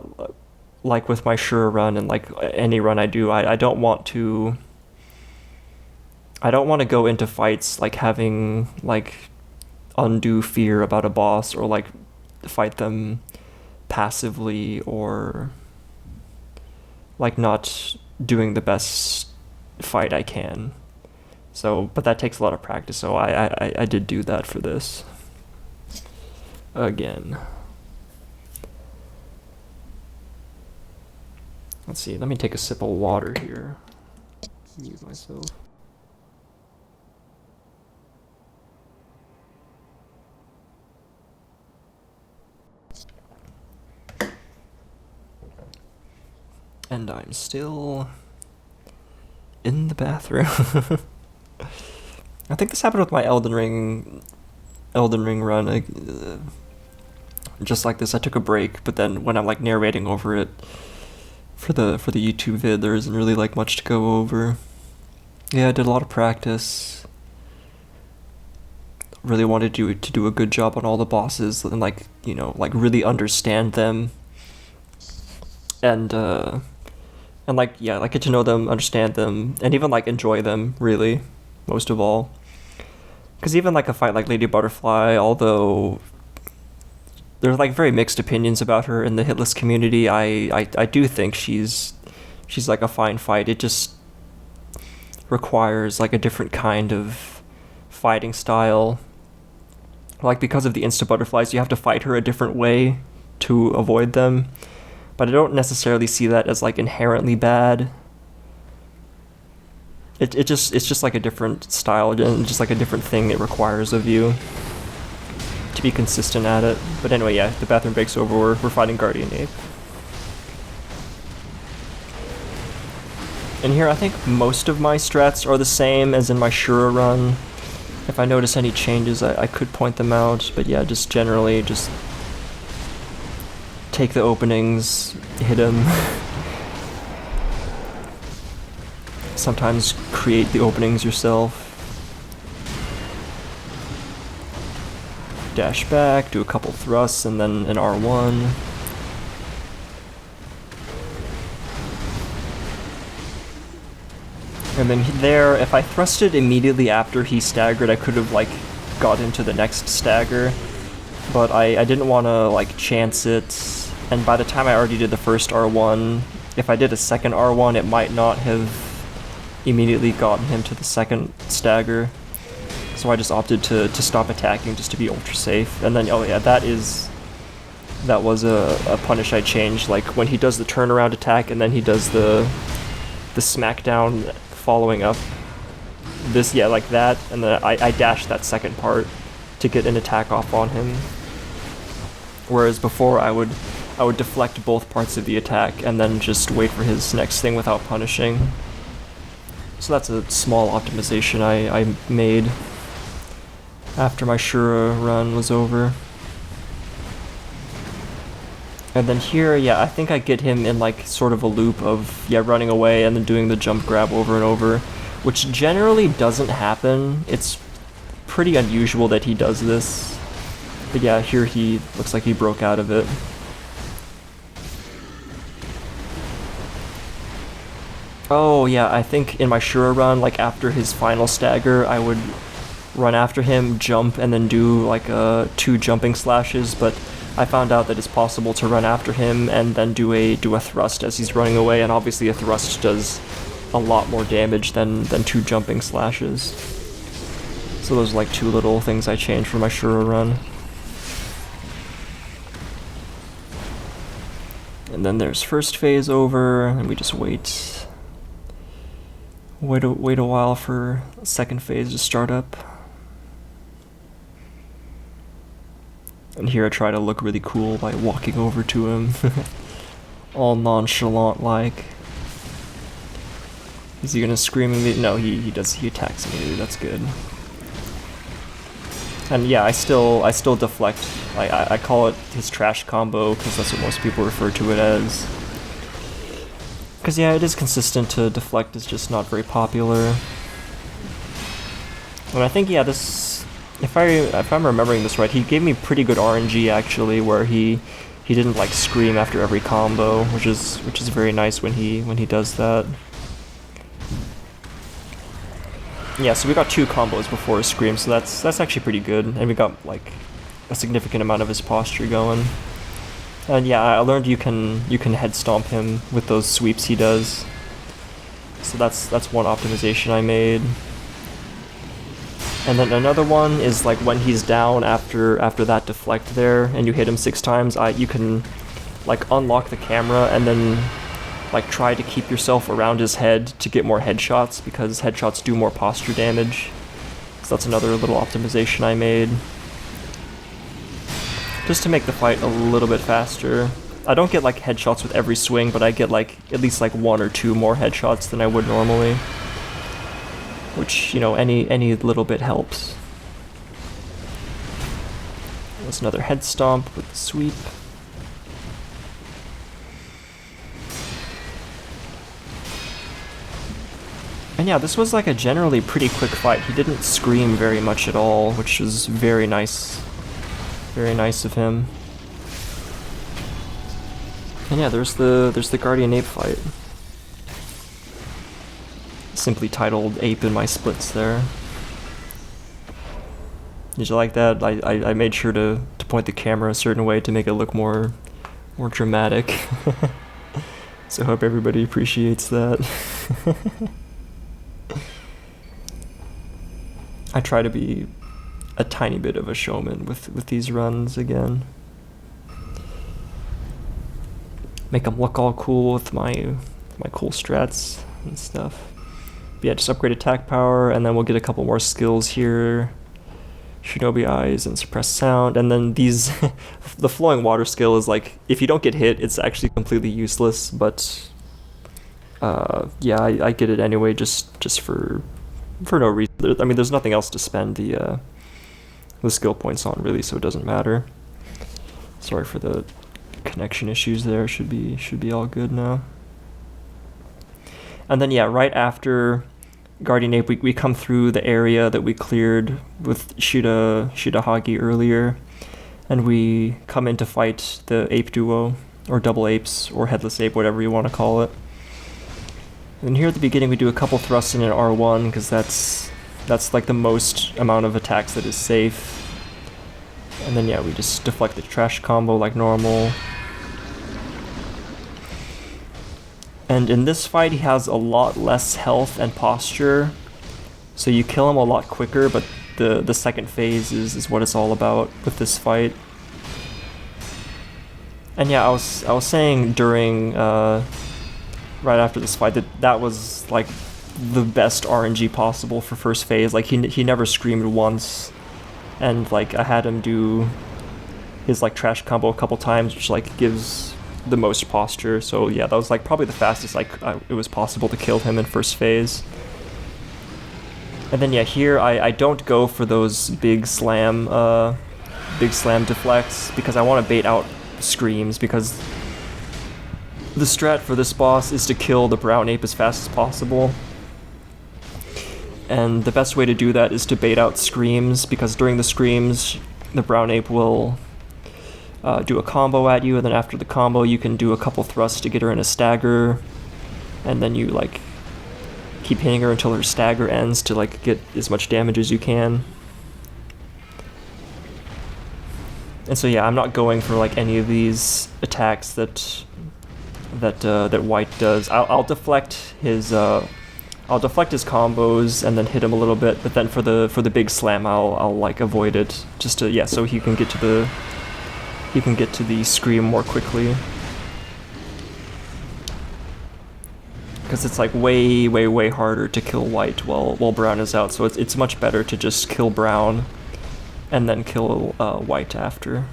like with my Shura run and like any run I do, I don't want to go into fights like having like undue fear about a boss, or like fight them passively, or like not doing the best fight I can. So, but that takes a lot of practice, so I did do that for this. Again. Let's see, let me take a sip of water here. Mute myself. And I'm still in the bathroom. I think this happened with my Elden Ring run. Just like this, I took a break, but then when I'm like narrating over it for the YouTube vid, there isn't really like much to go over. Yeah, I did a lot of practice. Really wanted to do a good job on all the bosses and like, you know, like really understand them. And like, yeah, like get to know them, understand them, and even like enjoy them, really, most of all. Because even like a fight like Lady Butterfly, although there's like very mixed opinions about her in the hitless community. I do think she's like a fine fight. It just requires like a different kind of fighting style. Like, because of the insta butterflies, you have to fight her a different way to avoid them. But I don't necessarily see that as like inherently bad. It's just like a different style and just like a different thing it requires of you to be consistent at it. But anyway, yeah, the bathroom break's over. We're fighting Guardian Ape. And here I think most of my strats are the same as in my Shura run. If I notice any changes, I could point them out, but yeah, just generally, just take the openings, hit him. Sometimes create the openings yourself. Dash back, do a couple thrusts, and then an R1. And then there, if I thrusted immediately after he staggered, I could have, like, got into the next stagger. But I didn't want to, like, chance it. And by the time I already did the first R1, if I did a second R1, it might not have immediately gotten him to the second stagger. So I just opted to stop attacking just to be ultra safe. And then, oh yeah, that was a punish I changed. Like, when he does the turnaround attack and then he does the smackdown following up this, yeah, like that, and then I dashed that second part to get an attack off on him. Whereas before I would deflect both parts of the attack and then just wait for his next thing without punishing. So that's a small optimization I made after my Shura run was over. And then here, yeah, I think I get him in like sort of a loop of, yeah, running away and then doing the jump grab over and over, which generally doesn't happen. It's pretty unusual that he does this. But yeah, here he looks like he broke out of it. Oh yeah, I think in my Shura run, like after his final stagger, I would run after him, jump, and then do like 2 jumping slashes, but I found out that it's possible to run after him and then do a thrust as he's running away, and obviously a thrust does a lot more damage than 2 jumping slashes. So those are like 2 little things I changed for my Shura run. And then there's first phase over, and we just wait a while for second phase to start up. And here I try to look really cool by walking over to him, all nonchalant-like. Is he gonna scream at me? No, he attacks me, that's good. And yeah, I still deflect. I call it his trash combo, because that's what most people refer to it as. Because yeah, it is consistent to deflect, is just not very popular. And I think, yeah, this... If I'm remembering this right, he gave me pretty good RNG actually, where he didn't like scream after every combo, which is very nice when he does that. Yeah, so we got 2 combos before his scream, so that's actually pretty good, and we got like a significant amount of his posture going. And yeah, I learned you can head stomp him with those sweeps he does. So that's one optimization I made. And then another one is like when he's down after that deflect there, and you hit him 6 times, you can like unlock the camera and then like try to keep yourself around his head to get more headshots, because headshots do more posture damage. So that's another little optimization I made, just to make the fight a little bit faster. I don't get like headshots with every swing, but I get like at least like 1 or 2 more headshots than I would normally. Which, you know, any little bit helps. There's another head stomp with the sweep. And yeah, this was like a generally pretty quick fight. He didn't scream very much at all, which was very nice. Very nice of him. And yeah, there's the Guardian Ape fight. Simply titled Ape in My Splits there. Did you like that? I made sure to point the camera a certain way to make it look more dramatic. So I hope everybody appreciates that. I try to be a tiny bit of a showman with these runs again. Make them look all cool with my cool strats and stuff. But yeah, just upgrade attack power, and then we'll get a couple more skills here. Shinobi eyes and suppressed sound, and then these the flowing water skill is like, if you don't get hit, it's actually completely useless, but yeah, I get it anyway, just for no reason. I mean, there's nothing else to spend the skill points on, really, so it doesn't matter. Sorry for the connection issues there. Should be all good now. And then yeah, right after Guardian Ape, we come through the area that we cleared with Shirahagi earlier, and we come in to fight the ape duo, or double apes, or headless ape, whatever you want to call it. And here at the beginning we do a couple thrusts in an R1, because that's like the most amount of attacks that is safe. And then yeah, we just deflect the trash combo like normal. And in this fight he has a lot less health and posture, so you kill him a lot quicker, but the second phase is what it's all about with this fight. And yeah, I was saying during right after this fight that was like the best RNG possible for first phase. Like he never screamed once, and like I had him do his like trash combo a couple times, which like gives the most posture. So yeah, that was like probably the fastest it was possible to kill him in first phase. And then yeah, here I don't go for those big slam deflects, because I want to bait out screams, because the strat for this boss is to kill the brown ape as fast as possible. And the best way to do that is to bait out screams, because during the screams the brown ape will do a combo at you, and then after the combo you can do a couple thrusts to get her in a stagger, and then you like keep hitting her until her stagger ends to like get as much damage as you can. And so yeah, I'm not going for like any of these attacks that White does. I'll deflect his combos and then hit him a little bit, but then for the big slam I'll like avoid it, just to so he can get to the scream more quickly, because it's like way harder to kill White while Brown is out. So it's much better to just kill Brown and then kill White after.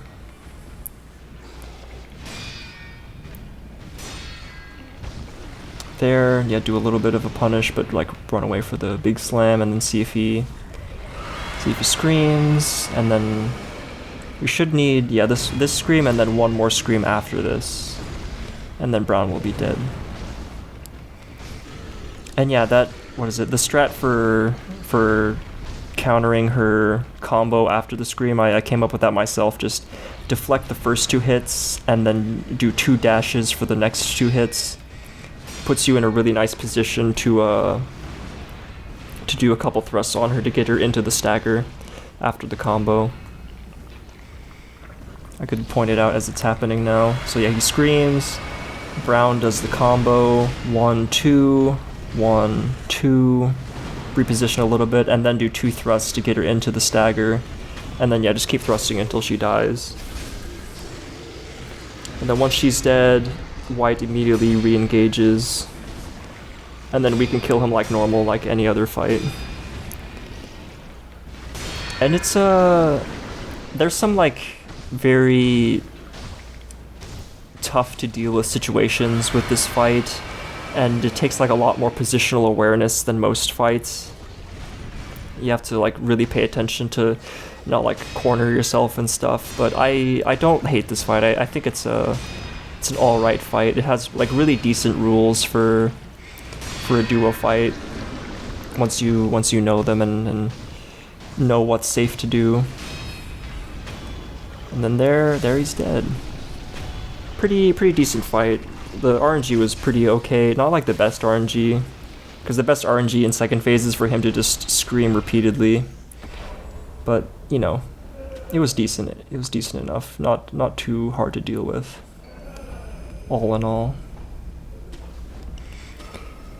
There, yeah, do a little bit of a punish, but like run away for the big slam, and then see if he screams, and then we should need this scream and then one more scream after this, and then Brown will be dead. And yeah, the strat for countering her combo after the scream, I came up with that myself. Just deflect the first 2 hits and then do 2 dashes for the next 2 hits. Puts you in a really nice position to do a couple thrusts on her to get her into the stagger after the combo. I could point it out as it's happening now. So yeah, he screams, Brown does the combo, 1, 2, 1, 2, reposition a little bit, and then do 2 thrusts to get her into the stagger, and then yeah, just keep thrusting until she dies. And then once she's dead, White immediately re-engages, and then we can kill him like normal, like any other fight. And it's there's some like very tough to deal with situations with this fight, and it takes like a lot more positional awareness than most fights. You have to like really pay attention to not like corner yourself and stuff, but I don't hate this fight. I think it's an alright fight. It has like really decent rules for a duo fight once you know them and know what's safe to do. And then there he's dead. Pretty decent fight. The RNG was pretty okay, not like the best RNG, because the best RNG in second phase is for him to just scream repeatedly. But, you know, it was decent. It was decent enough. Not too hard to deal with. All in all.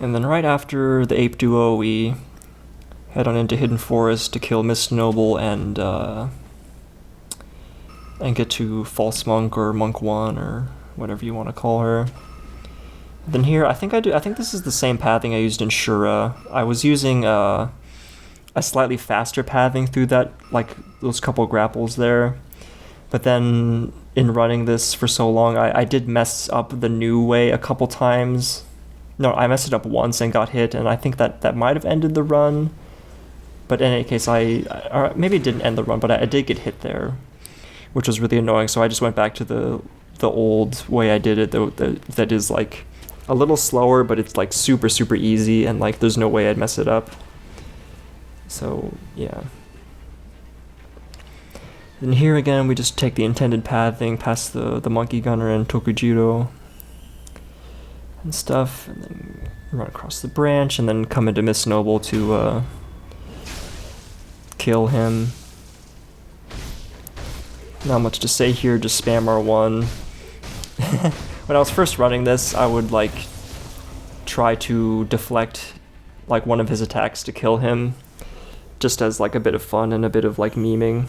And then right after the ape duo, we head on into Hidden Forest to kill Miss Noble and get to False Monk or Monk 1 or whatever you want to call her. Then here, I think this is the same pathing I used in Shura. I was using a slightly faster pathing through that, like those couple grapples there. But then in running this for so long, I did mess up the new way a couple times. No, I messed it up once and got hit, and I think that might have ended the run. But in any case, or maybe it didn't end the run, but I did get hit there, which was really annoying. So I just went back to the old way I did it, that is like a little slower, but it's like super, super easy, and like there's no way I'd mess it up. So, yeah. And here again, we just take the intended pathing past the Monkey Gunner and Tokujiro and stuff, and then run across the branch, and then come into Miss Noble to kill him. Not much to say here, just spam R1. When I was first running this, I would like try to deflect like one of his attacks to kill him, just as like a bit of fun and a bit of like memeing,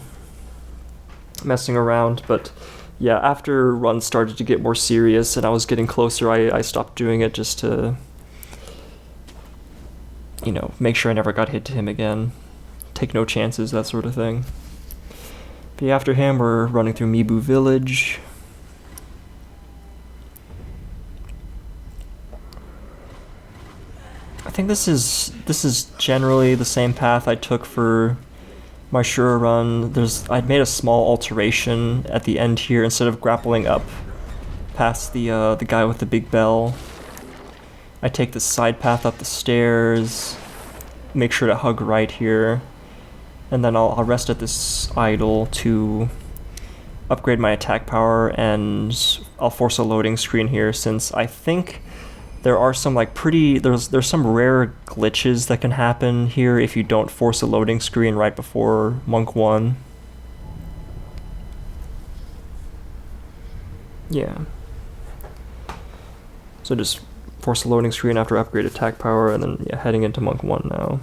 messing around. But yeah, after runs started to get more serious and I was getting closer, I stopped doing it just to, you know, make sure I never got hit to him again. Take no chances, that sort of thing. But yeah, after him, we're running through Mibu Village. I think this is generally the same path I took for my Shura run. I'd made a small alteration at the end here. Instead of grappling up past the guy with the big bell, I take the side path up the stairs, make sure to hug right here, and then I'll rest at this idol to upgrade my attack power, and I'll force a loading screen here since I think there are some like there's some rare glitches that can happen here if you don't force a loading screen right before Monk 1. Yeah. So just force a loading screen after upgrade attack power, and then yeah, heading into Monk 1 now.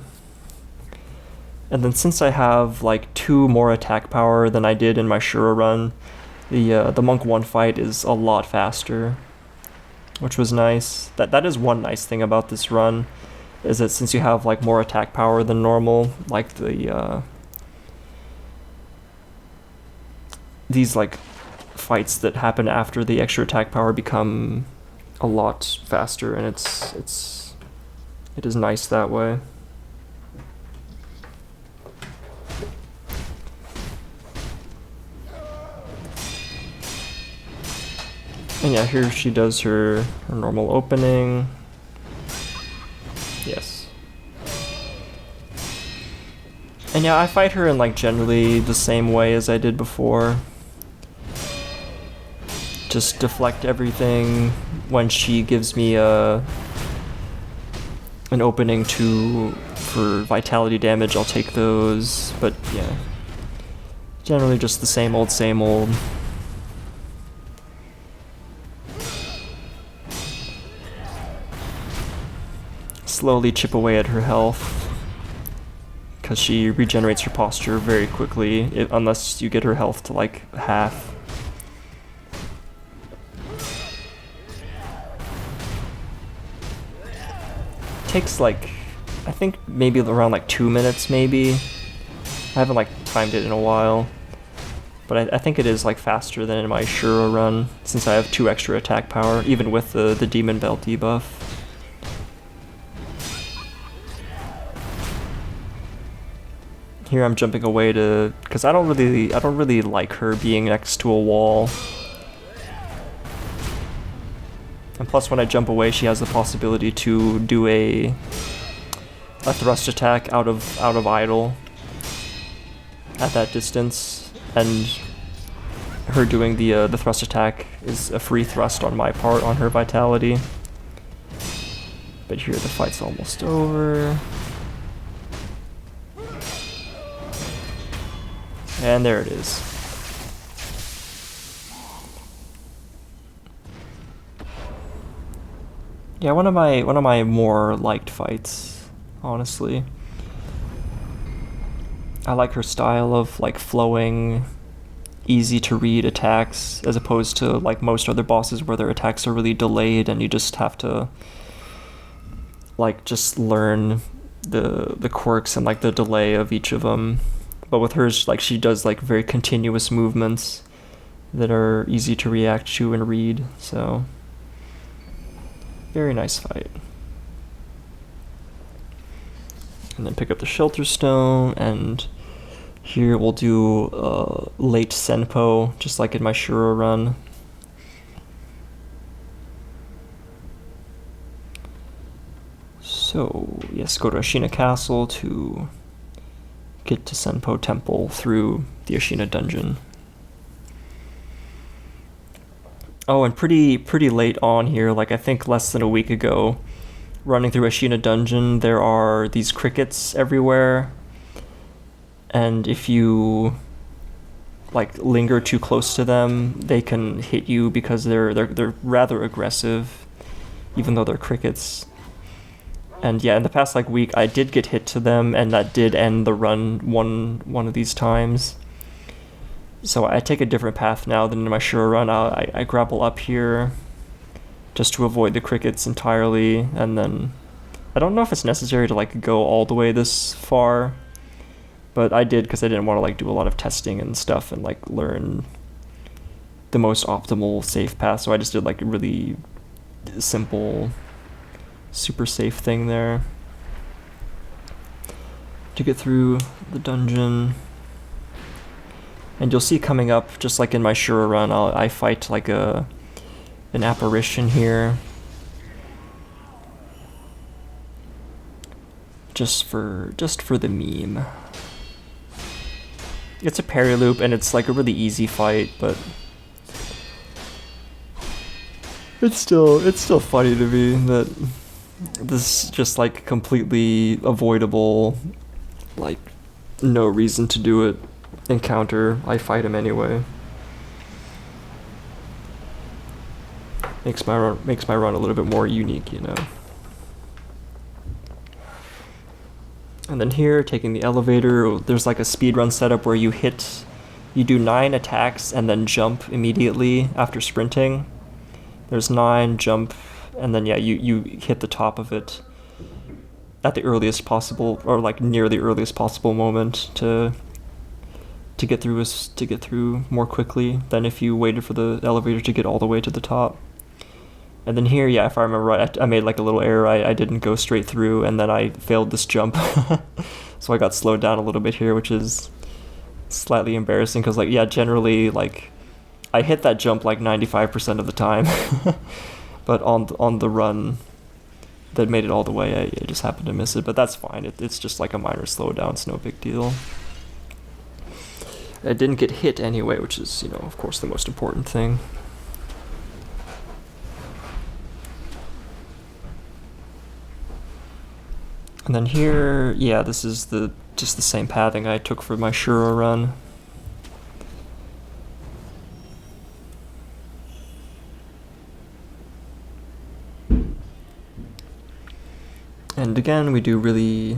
And then since I have like 2 more attack power than I did in my Shura run, the Monk 1 fight is a lot faster, which was nice. That is one nice thing about this run, is that since you have like more attack power than normal, like these like fights that happen after the extra attack power become a lot faster, and it is nice that way. And yeah, here she does her normal opening. Yes. And yeah, I fight her in like generally the same way as I did before. Just deflect everything. When she gives me an opening for vitality damage, I'll take those. But yeah, generally just the same old, same old. Slowly chip away at her health, because she regenerates her posture very quickly, unless you get her health to like half. Takes like, I think maybe around like 2 minutes maybe. I haven't like timed it in a while, but I think it is like faster than in my Shura run, since I have 2 extra attack power, even with the Demon Belt debuff. Here I'm jumping away because I don't really like her being next to a wall. And plus, when I jump away, she has the possibility to do a thrust attack out of idle at that distance, and her doing the thrust attack is a free thrust on my part on her vitality. But here the fight's almost over. And there it is. Yeah, one of my more liked fights, honestly. I like her style of like flowing, easy to read attacks, as opposed to like most other bosses where their attacks are really delayed and you just have to like just learn the quirks and like the delay of each of them. But with hers, like she does like very continuous movements that are easy to react to and read, so very nice fight. And then pick up the Shelter Stone, and here we'll do late Senpo, just like in my Shura run. So, yes, go to Ashina Castle to get to Senpo Temple through the Ashina dungeon. Oh, and pretty late on here, like I think less than a week ago, running through Ashina dungeon, there are these crickets everywhere, and if you like linger too close to them, they can hit you because they're rather aggressive, even though they're crickets. And yeah, in the past like week, I did get hit to them, and that did end the run one of these times. So I take a different path now than in my Shura run. I grapple up here just to avoid the crickets entirely, and then I don't know if it's necessary to like go all the way this far, but I did because I didn't want to like do a lot of testing and stuff and like learn the most optimal safe path. So I just did like a really simple, super safe thing there to get through the dungeon. And you'll see coming up, just like in my Shura run, I fight like an apparition here. Just for the meme. It's a parry loop, and it's like a really easy fight, but it's still funny to me that this is just like completely avoidable, like no reason to do it encounter. I fight him anyway. Makes my run a little bit more unique, you know. And then here, taking the elevator, there's like a speedrun setup where you do 9 attacks and then jump immediately after sprinting. There's 9, jump, and then yeah, you hit the top of it at the earliest possible, or like near the earliest possible moment to get through more quickly than if you waited for the elevator to get all the way to the top. And then here, yeah, if I remember right, I made like a little error. I didn't go straight through, and then I failed this jump. So I got slowed down a little bit here, which is slightly embarrassing because like, yeah, generally like I hit that jump like 95% of the time. But on the run that made it all the way, I just happened to miss it. But that's fine. It's just like a minor slowdown. It's no big deal. I didn't get hit anyway, which is, you know, of course, the most important thing. And then here, yeah, this is just the same pathing I took for my Shura run. And again, we do really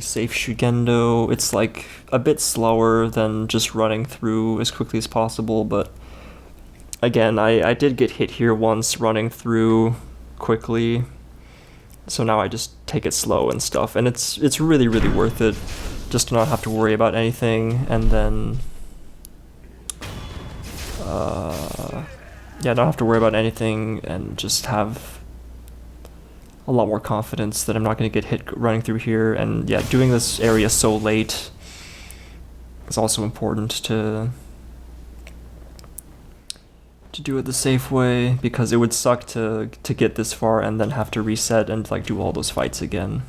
safe Shugendo. It's like a bit slower than just running through as quickly as possible, but again, I did get hit here once running through quickly, so now I just take it slow and stuff, and it's really worth it just to not have to worry about anything, and then yeah, not have to worry about anything and just have a lot more confidence that I'm not going to get hit running through here. And yeah, doing this area so late is also important to do it the safe way, because it would suck to get this far and then have to reset and like do all those fights again.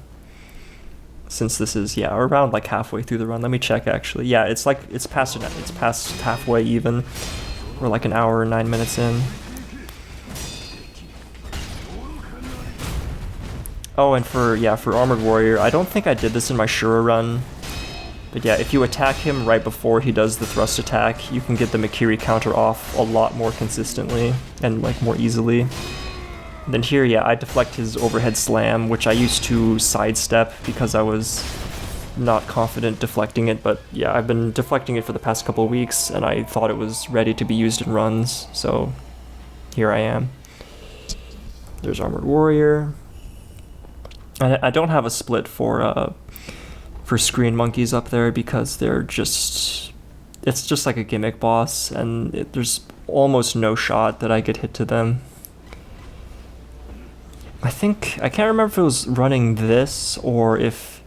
Since this is, yeah, around like halfway through the run. Let me check actually. Yeah, it's past halfway even. We're like an hour and 9 minutes in. Oh, and for Armored Warrior, I don't think I did this in my Shura run, but yeah, if you attack him right before he does the thrust attack, you can get the Mikiri counter off a lot more consistently and like more easily. And then here, yeah, I deflect his overhead slam, which I used to sidestep because I was not confident deflecting it, but yeah, I've been deflecting it for the past couple of weeks, and I thought it was ready to be used in runs, so here I am. There's Armored Warrior. I don't have a split for Screen Monkeys up there because they're just... It's just like a gimmick boss, and there's almost no shot that I get hit to them. I can't remember if it was running this or if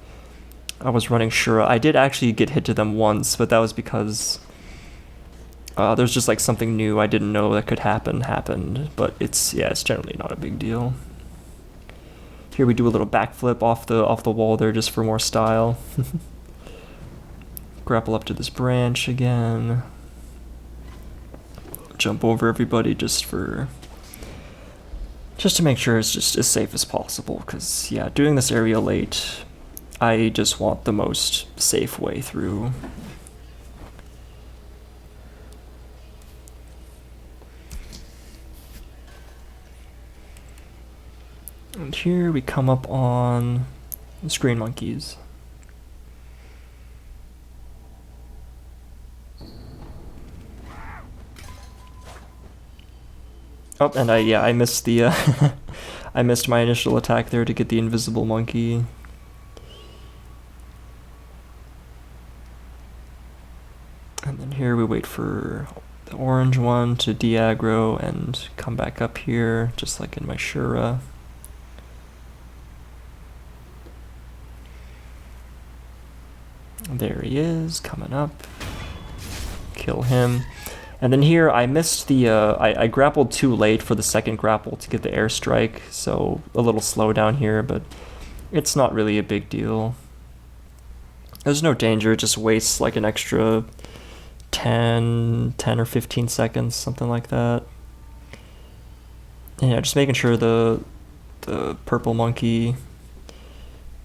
I was running Shura. I did actually get hit to them once, but that was because there's just like something new I didn't know that could happened, but it's generally not a big deal. Here we do a little backflip off the wall there just for more style. Grapple up to this branch again. Jump over everybody just to make sure it's just as safe as possible, because yeah, doing this area late, I just want the most safe way through. And here we come up on Screen Monkeys. Oh, and I missed the I missed my initial attack there to get the invisible monkey. And then here we wait for the orange one to de-aggro and come back up here, just like in my Shura. There he is, coming up. Kill him. And then here I missed the, I grappled too late for the second grapple to get the airstrike, so a little slow down here, but it's not really a big deal. There's no danger, it just wastes like an extra 10 or 15 seconds, something like that. And yeah, just making sure the purple monkey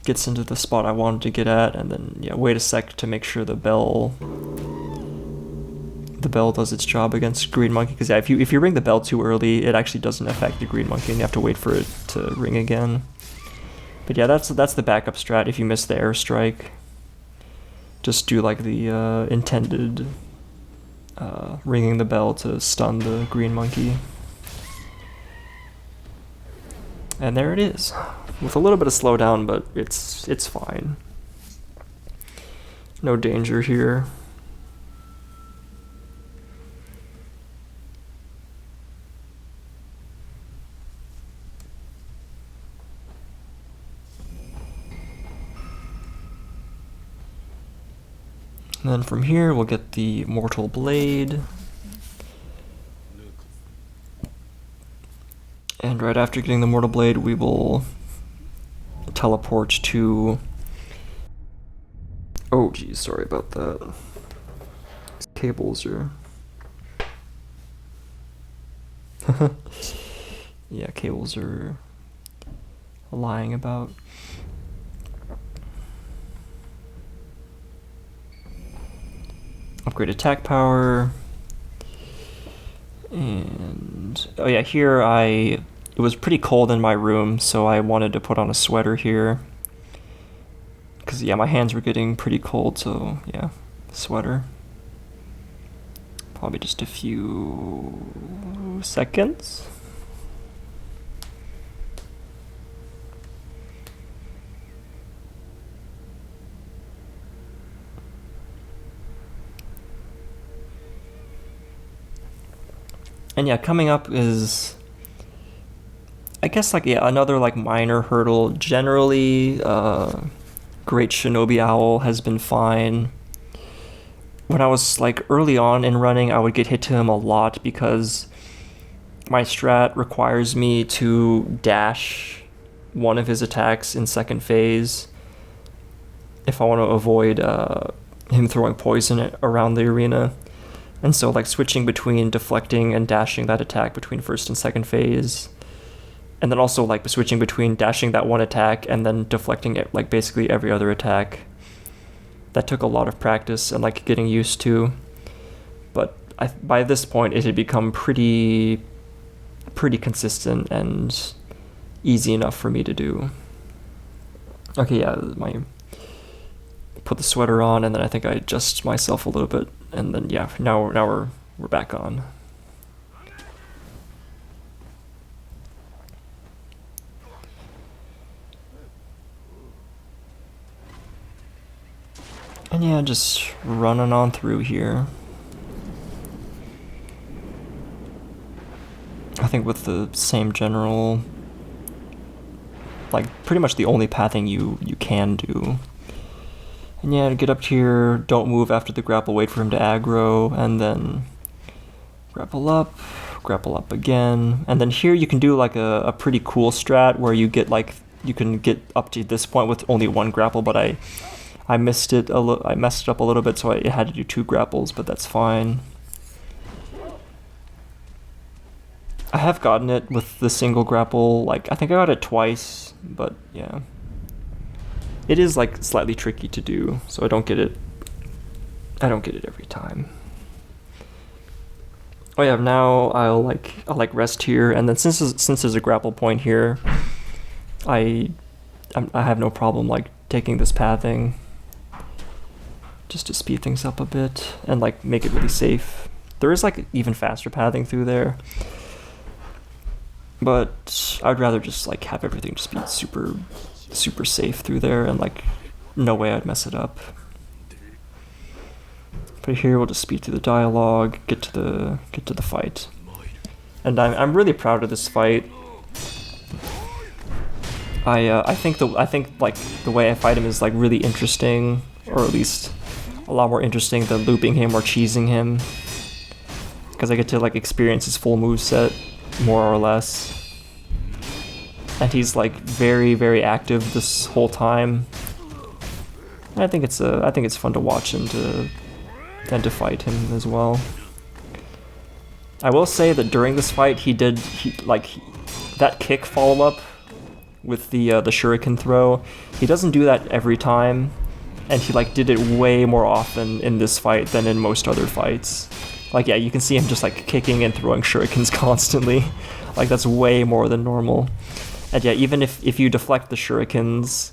gets into the spot I wanted to get at, and then yeah, wait a sec to make sure the bell does its job against green monkey, because yeah, if you ring the bell too early, it actually doesn't affect the green monkey and you have to wait for it to ring again. But yeah, that's the backup strat if you miss the airstrike. Just do like the intended ringing the bell to stun the green monkey. And there it is. With a little bit of slowdown, but it's fine. No danger here. And then from here, we'll get the Mortal Blade. And right after getting the Mortal Blade, we will teleport to... Oh, geez, sorry about that. These cables are... Yeah, cables are lying about. Upgrade attack power. And oh yeah, here it was pretty cold in my room, so I wanted to put on a sweater here. Because yeah, my hands were getting pretty cold, so yeah, sweater. Probably just a few seconds. And yeah, coming up is, I guess, like, yeah, another like minor hurdle. Generally, Great Shinobi Owl has been fine. When I was like early on in running, I would get hit to him a lot because my strat requires me to dash one of his attacks in second phase if I want to avoid him throwing poison around the arena. And so like switching between deflecting and dashing that attack between first and second phase, and then also like switching between dashing that one attack and then deflecting it like basically every other attack, that took a lot of practice and like getting used to. But by this point it had become pretty consistent, and easy enough for me to do. Okay, yeah, put the sweater on, and then I think I adjust myself a little bit, and then yeah, now we're back on. And yeah, just running on through here. I think with the same general, like pretty much the only pathing you can do. And yeah, to get up here, don't move after the grapple, wait for him to aggro, and then grapple up again. And then here you can do like a pretty cool strat where you get like, you can get up to this point with only one grapple, but I missed it I messed it up a little bit, so I had to do 2 grapples, but that's fine. I have gotten it with the single grapple, like I think I got it twice, but yeah. It is like slightly tricky to do, so I don't get it every time. Oh yeah, now I'll rest here, and then since there's a grapple point here, I have no problem like taking this pathing just to speed things up a bit and like make it really safe. There is like even faster pathing through there, but I'd rather just like have everything just be super safe through there, and like no way I'd mess it up. But here we'll just speed through the dialogue, get to the fight. And I'm really proud of this fight. I think like the way I fight him is like really interesting, or at least a lot more interesting than looping him or cheesing him, because I get to like experience his full moveset more or less. And he's like very, very active this whole time. And I think it's fun to watch and to fight him as well. I will say that during this fight that kick follow up with the shuriken throw. He doesn't do that every time, and he like did it way more often in this fight than in most other fights. Like yeah, you can see him just like kicking and throwing shurikens constantly. Like that's way more than normal. And yeah, even if you deflect the shurikens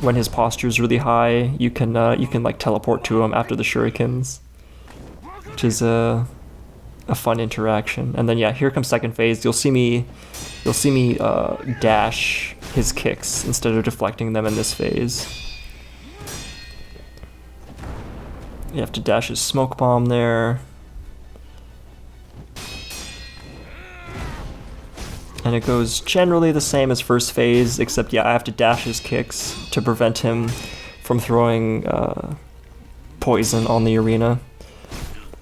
when his posture is really high, you can like teleport to him after the shurikens, which is a fun interaction. And then yeah, here comes second phase. You'll see me dash his kicks instead of deflecting them in this phase. You have to dash his smoke bomb there. And it goes generally the same as first phase, except yeah, I have to dash his kicks to prevent him from throwing poison on the arena.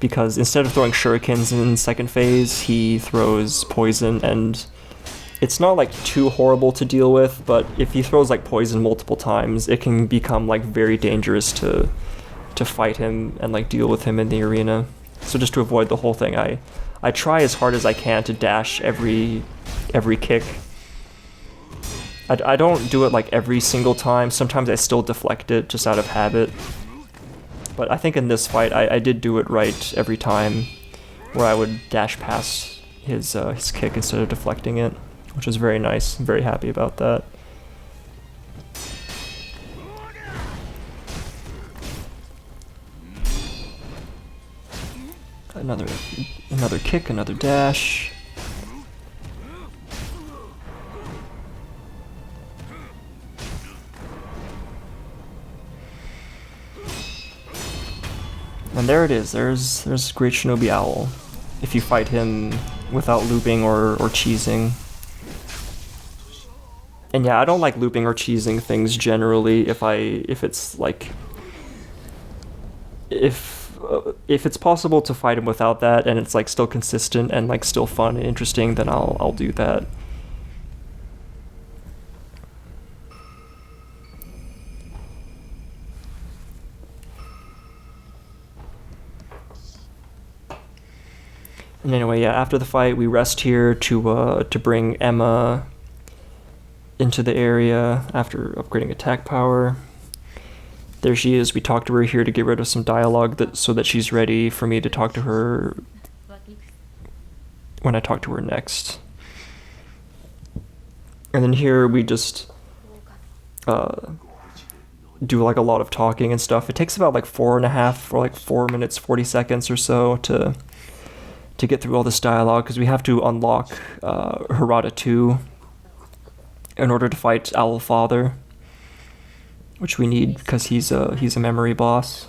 Because instead of throwing shurikens in second phase, he throws poison, and it's not like too horrible to deal with, but if he throws like poison multiple times, it can become like very dangerous to fight him and like deal with him in the arena. So just to avoid the whole thing, I try as hard as I can to dash every kick. I don't do it like every single time. Sometimes I still deflect it just out of habit. But I think in this fight, I did do it right every time, where I would dash past his kick instead of deflecting it, which was very nice. I'm very happy about that. Another kick, another dash. And there it is, there's Great Shinobi Owl, if you fight him without looping or cheesing. And yeah, I don't like looping or cheesing things generally if it's possible to fight him without that and it's like still consistent and like still fun and interesting, then I'll do that. And anyway, yeah, after the fight, we rest here to bring Emma into the area after upgrading attack power. There she is. We talked to her here to get rid of some dialogue so that she's ready for me to talk to her when I talk to her next. And then here we just do like a lot of talking and stuff. It takes about like 4.5 or like 4 minutes 40 seconds or so to get through all this dialogue, because we have to unlock Harada 2 in order to fight Owl Father, which we need because he's a memory boss.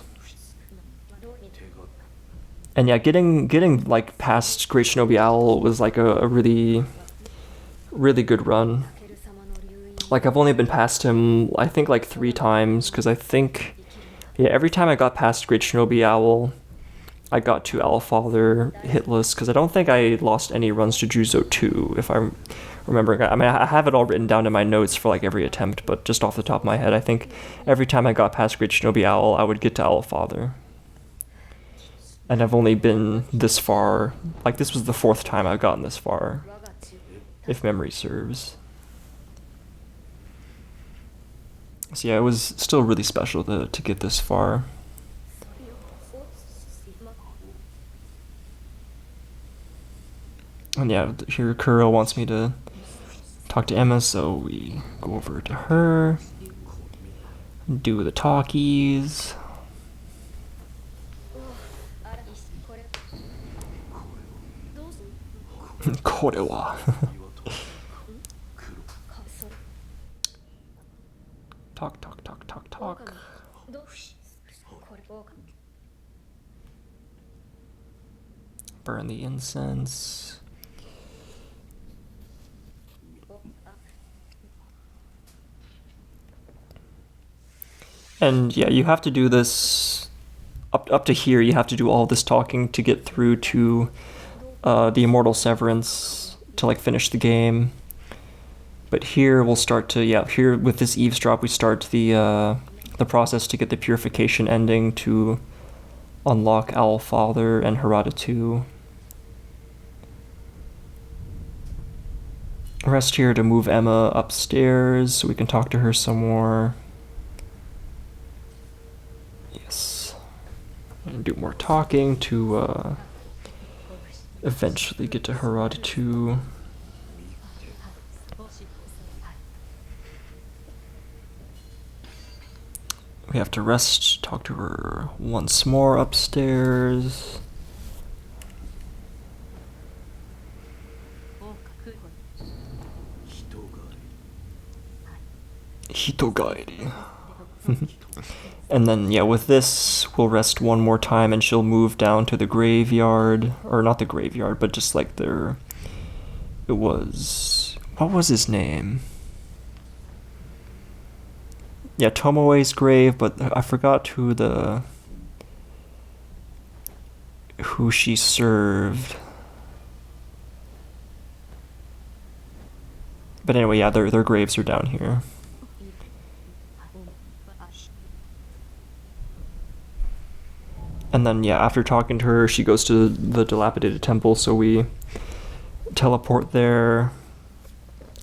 And yeah, getting like past Great Shinobi Owl was like a really good run. Like I've only been past him I think like 3 times, because I think every time I got past Great Shinobi Owl I got to Owl Father hitless, because I don't think I lost any runs to Juzou 2 if I'm remembering. I mean, I have it all written down in my notes for like every attempt, but just off the top of my head, I think every time I got past Great Shinobi Owl, I would get to Owl Father. And I've only been this far, like this was the 4th time I've gotten this far, if memory serves. So yeah, it was still really special to get this far. And yeah, here Kuro wants me to talk to Emma, so we go over to her, do the talkies. Korewa. Talk. Burn the incense. And yeah, you have to do this up to here. You have to do all this talking to get through to the Immortal Severance to like finish the game. But here we'll start to here with this eavesdrop we start the process to get the purification ending to unlock Owl Father and Harada 2. Rest here to move Emma upstairs so we can talk to her some more. Yes. And do more talking to eventually get to Harada 2. We have to rest, talk to her once more upstairs. Hitogaeri. And then, yeah, with this, we'll rest one more time and she'll move down to the graveyard. Or not the graveyard, but just like their... It was... What was his name? Yeah, Tomoe's grave, but I forgot who she served. But anyway, yeah, their graves are down here. And then, yeah, after talking to her, she goes to the dilapidated temple, so we teleport there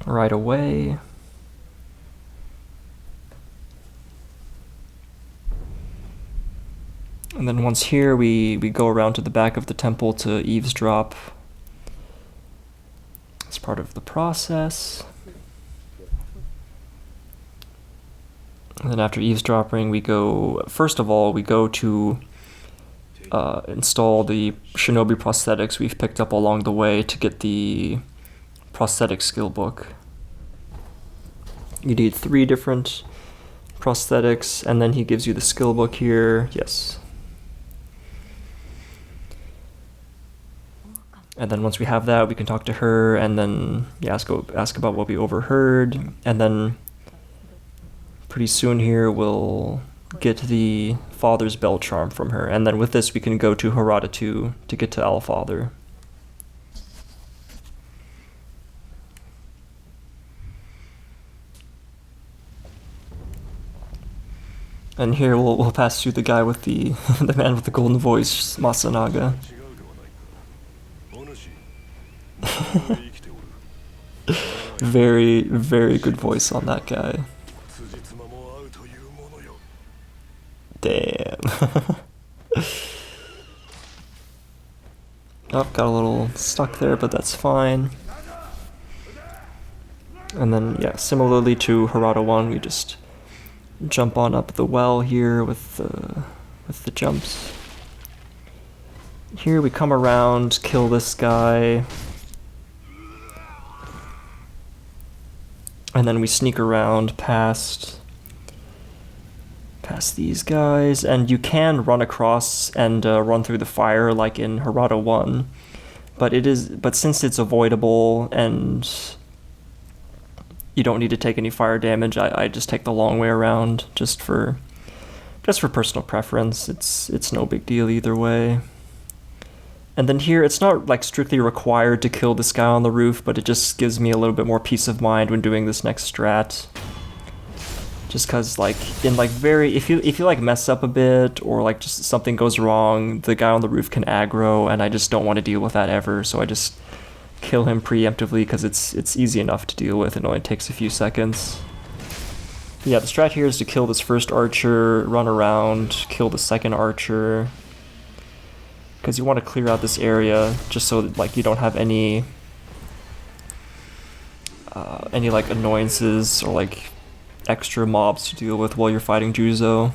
right away. And then once here, we go around to the back of the temple to eavesdrop as part of the process. And then after eavesdropping, we go, first of all, we go to install the Shinobi prosthetics we've picked up along the way to get the prosthetic skill book. You need 3 different prosthetics, and then he gives you the skill book here. Yes. And then once we have that, we can talk to her, and then ask about what we overheard, and then pretty soon here we'll get the Father's Bell Charm from her, and then with this we can go to Harada 2 to get to Owl Father. And here we'll pass through the guy with the the man with the golden voice, Masanaga. Very, very good voice on that guy. Damn. Oh, got a little stuck there, but that's fine. And then, yeah, similarly to Harada 1, we just jump on up the well here with the jumps. Here we come around, kill this guy. And then we sneak around past these guys, and you can run across and run through the fire like in Harada 1, but since it's avoidable and you don't need to take any fire damage, I just take the long way around just for personal preference. It's no big deal either way. And then here, it's not like strictly required to kill this guy on the roof, but it just gives me a little bit more peace of mind when doing this next strat. Just cause like in like if you like mess up a bit or like just something goes wrong, the guy on the roof can aggro, and I just don't want to deal with that ever, so I just kill him preemptively because it's easy enough to deal with. It only takes a few seconds. Yeah, the strat here is to kill this first archer, run around, kill the second archer, because you want to clear out this area just so that like you don't have any like annoyances or like extra mobs to deal with while you're fighting Juzou,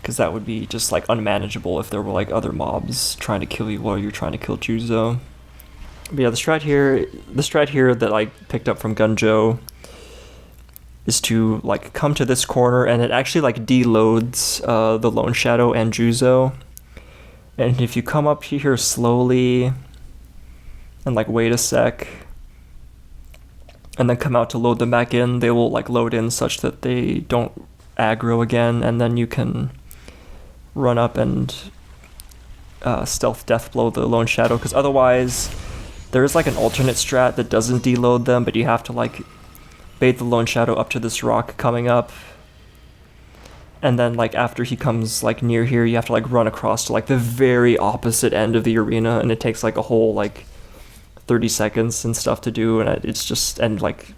because that would be just like unmanageable if there were like other mobs trying to kill you while you're trying to kill Juzou. But yeah, the strat here that I picked up from Gunjo is to like come to this corner, and it actually like deloads the Lone Shadow and Juzou. And if you come up here slowly and like wait a sec and then come out to load them back in, they will like load in such that they don't aggro again, and then you can run up and stealth death blow the Lone Shadow, because otherwise there's like an alternate strat that doesn't deload them, but you have to like bait the Lone Shadow up to this rock coming up, and then like after he comes like near here, you have to like run across to like the very opposite end of the arena, and it takes like a whole like 30 seconds and stuff to do, and it's just, and like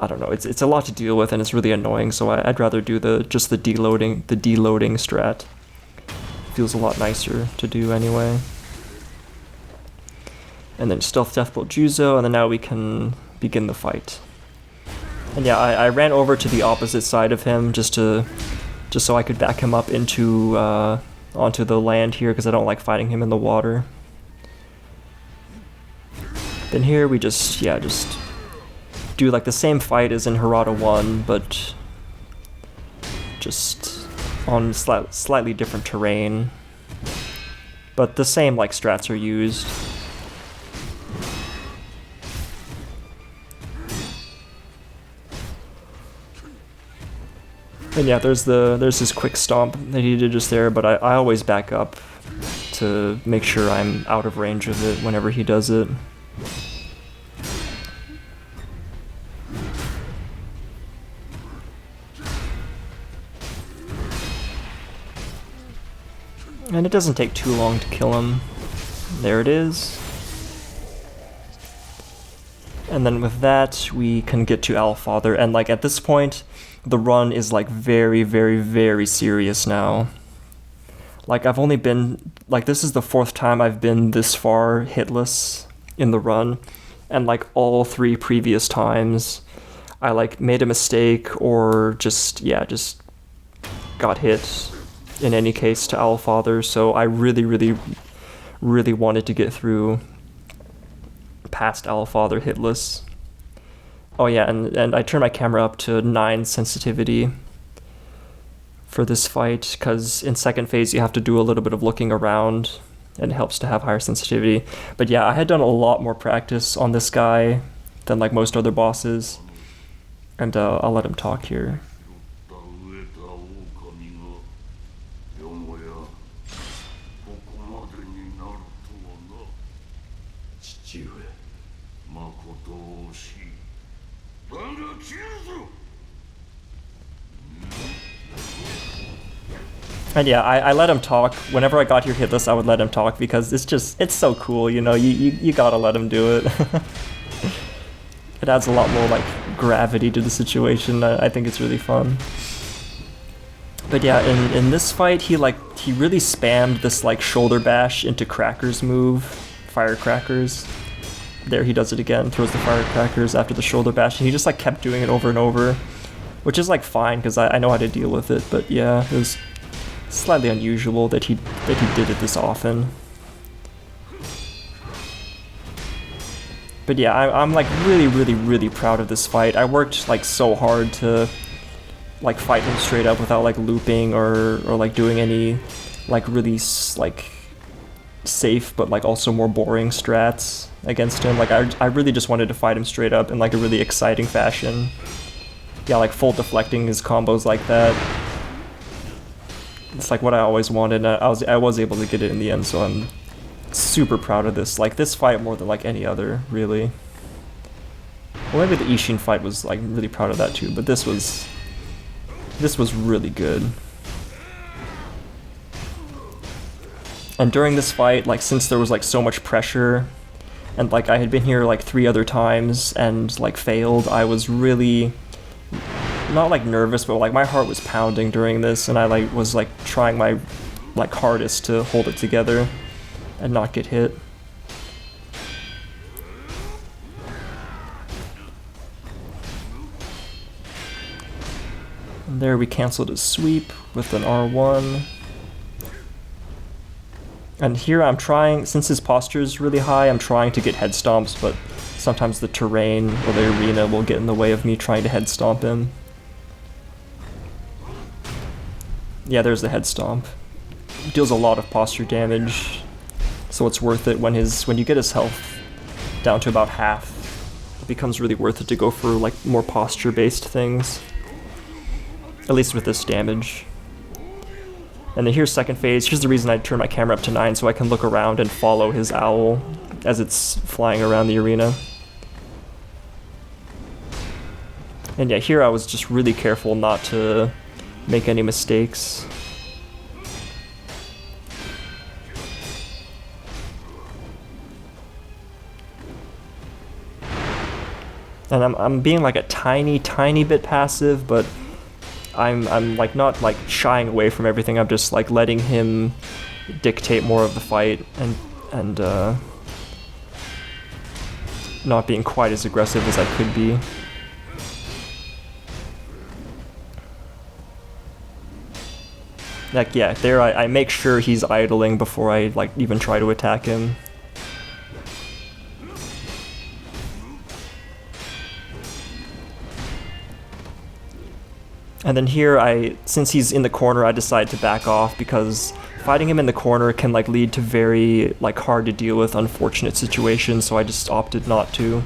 I don't know, it's a lot to deal with, and it's really annoying, so I'd rather do the deloading strat. Feels a lot nicer to do anyway. And then stealth deathblow Juzou, and then now we can begin the fight. And yeah, I ran over to the opposite side of him just so I could back him up into onto the land here, because I don't like fighting him in the water. Then here we just do like the same fight as in Harada 1, but just on slightly different terrain. But the same like strats are used. And yeah, there's this quick stomp that he did just there, but I always back up to make sure I'm out of range of it whenever he does it. And it doesn't take too long to kill him. There it is. And then with that, we can get to Allfather, and like at this point, the run is like very, very, very serious now. Like I've only been, like this is the 4th time I've been this far hitless in the run, and like all 3 previous times, I like made a mistake or just got hit in any case to Allfather, so I really, really, really wanted to get through past Allfather hitless. Oh yeah, and I turned my camera up to 9 sensitivity for this fight, because in second phase you have to do a little bit of looking around, and it helps to have higher sensitivity. But yeah, I had done a lot more practice on this guy than like most other bosses, and I'll let him talk here. And yeah, I let him talk. Whenever I got here hitless, I would let him talk, because it's so cool, you know, you gotta let him do it. It adds a lot more like gravity to the situation. I think it's really fun. But yeah, in this fight, he really spammed this like shoulder bash into Cracker's move, Firecrackers. there he does it again, throws the firecrackers after the shoulder bash, and he just like kept doing it over and over, which is like fine because I know how to deal with it. But yeah, it was slightly unusual that he did it this often. But yeah, I'm like really proud of this fight. I worked like so hard to like fight him straight up without like looping or like doing any like really like safe but like also more boring strats against him. Like I really just wanted to fight him straight up in like a really exciting fashion. Yeah, like full deflecting his combos like that. It's like what I always wanted, and I was able to get it in the end, so I'm super proud of this. Like this fight more than like any other, really. Well, maybe the Isshin fight was like really proud of that too, but this was really good. And during this fight, like since there was like so much pressure, and like I had been here like 3 other times and like failed, I was really not like nervous, but like my heart was pounding during this, and I like was like trying my like hardest to hold it together and not get hit. And there we canceled his sweep with an R1. And here I'm trying, since his posture is really high, I'm trying to get head stomps, but sometimes the terrain or the arena will get in the way of me trying to head stomp him. Yeah, there's the head stomp. Deals a lot of posture damage, so it's worth it when you get his health down to about half. It becomes really worth it to go for like more posture-based things. At least with this damage. And then here's second phase. Here's the reason I turn my camera up to 9, so I can look around and follow his owl as it's flying around the arena. And yeah, here I was just really careful not to make any mistakes. And I'm being like a tiny bit passive, but I'm like not like shying away from everything. I'm just like letting him dictate more of the fight and not being quite as aggressive as I could be. Like yeah, there I make sure he's idling before I like even try to attack him. And then here, since he's in the corner, I decide to back off because fighting him in the corner can like lead to very like hard to deal with unfortunate situations, so I just opted not to.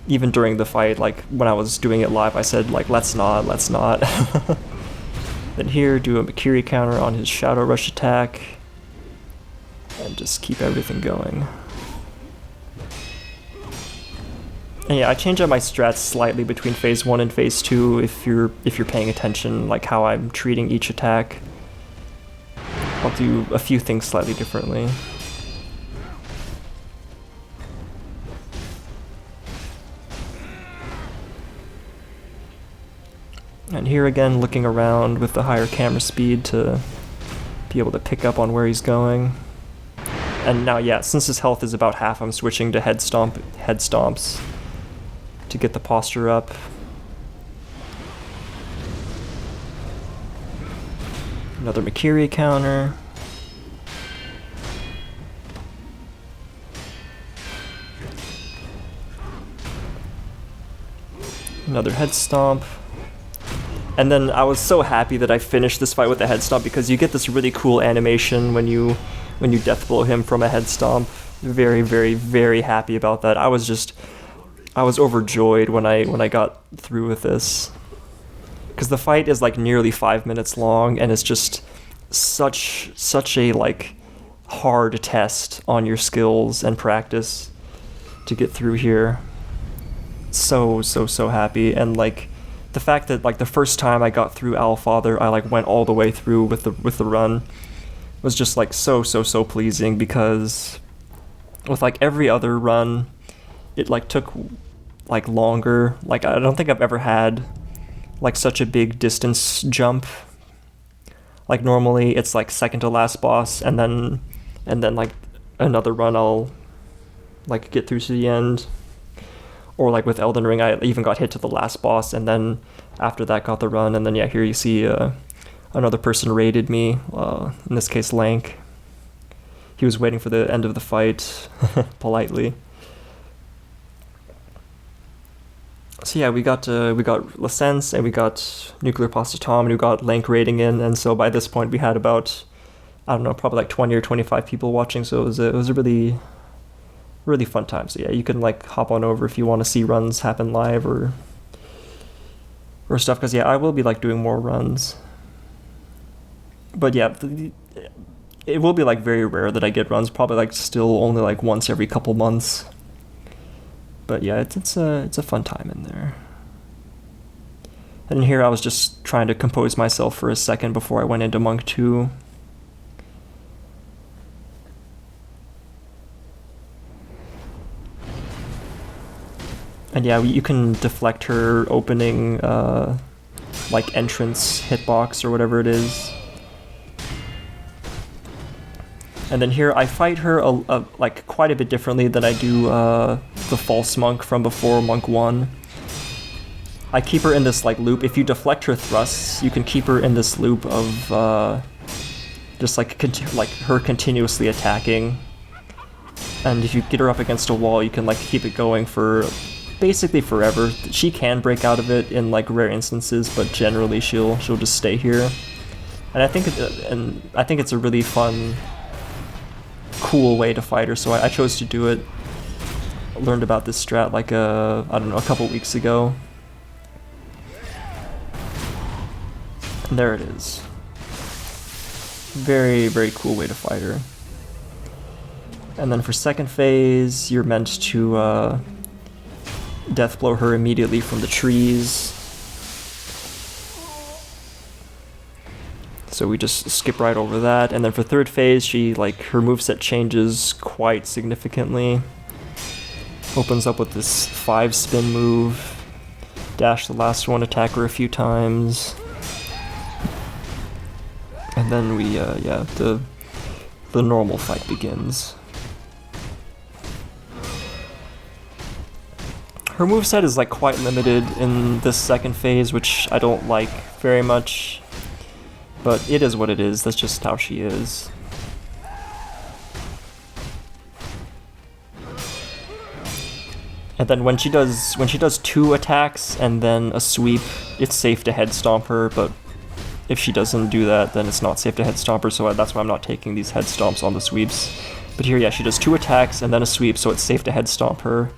Even during the fight, like when I was doing it live, I said like, let's not. Then here, do a Makiri counter on his Shadow Rush attack, and just keep everything going. And yeah, I change up my strats slightly between phase 1 and phase 2 if you're paying attention, like how I'm treating each attack. I'll do a few things slightly differently. And here again, looking around with the higher camera speed to be able to pick up on where he's going. And now, yeah, since his health is about half, I'm switching to head stomps to get the posture up. Another Makiri counter. Another head stomp. And then I was so happy that I finished this fight with a head stomp because you get this really cool animation when you death blow him from a head stomp. Very happy about that. I was overjoyed when I got through with this. Because the fight is like nearly 5 minutes long, and it's just such a like hard test on your skills and practice to get through here. So happy. And like the fact that like the first time I got through Owlfather, I like went all the way through with the run was just like so pleasing, because with like every other run it like took like longer. Like I don't think I've ever had like such a big distance jump. Like normally it's like second to last boss, and then like another run I'll like get through to the end. Or like with Elden Ring, I even got hit to the last boss, and then after that got the run, and then yeah, here you see another person raided me, in this case Lank. He was waiting for the end of the fight, politely. So yeah, we got Licence, and we got Nuclear Pasta Tom, and we got Lank raiding in, and so by this point we had about, I don't know, probably like 20 or 25 people watching, so it was a really fun time. So yeah, you can like hop on over if you want to see runs happen live or stuff, because yeah, I will be like doing more runs. But yeah, it will be like very rare that I get runs, probably like still only like once every couple months. But yeah, it's a fun time in there. And here I was just trying to compose myself for a second before I went into Monk 2. And yeah, you can deflect her opening like entrance hitbox or whatever it is. And then here I fight her like quite a bit differently than I do the false monk from before, Monk 1. I keep her in this like loop. If you deflect her thrusts, you can keep her in this loop of just like her continuously attacking. And if you get her up against a wall, you can like keep it going for basically forever. She can break out of it in like rare instances, but generally she'll just stay here. And I think it's a really fun, cool way to fight her, so I chose to do it. I learned about this strat like I don't know, a couple weeks ago. And there it is. Very, very cool way to fight her. And then for second phase, you're meant to death blow her immediately from the trees. So we just skip right over that. And then for third phase, her moveset changes quite significantly. Opens up with this 5-spin move. Dash the last one, attack her a few times. And then the normal fight begins. Her moveset is like quite limited in this second phase, which I don't like very much. But it is what it is, that's just how she is. And then when she does 2 attacks and then a sweep, it's safe to head stomp her, but if she doesn't do that, then it's not safe to head stomp her, so that's why I'm not taking these head stomps on the sweeps. But here, yeah, she does 2 attacks and then a sweep, so it's safe to head stomp her.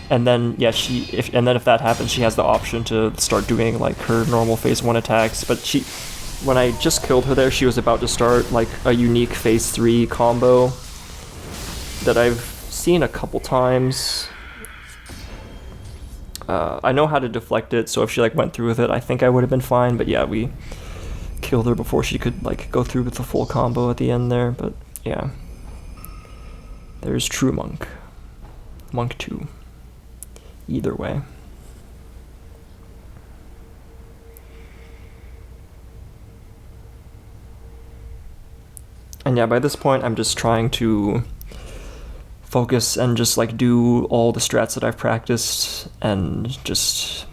And then, yeah, if that happens, she has the option to start doing like her normal phase 1 attacks, but when I just killed her there, she was about to start like a unique phase 3 combo that I've seen a couple times. I know how to deflect it, so if she like went through with it, I think I would have been fine. But yeah, we killed her before she could like go through with the full combo at the end there. But yeah, there's True Monk, Monk 2. Either way. And yeah, by this point, I'm just trying to focus and just like do all the strats that I've practiced and just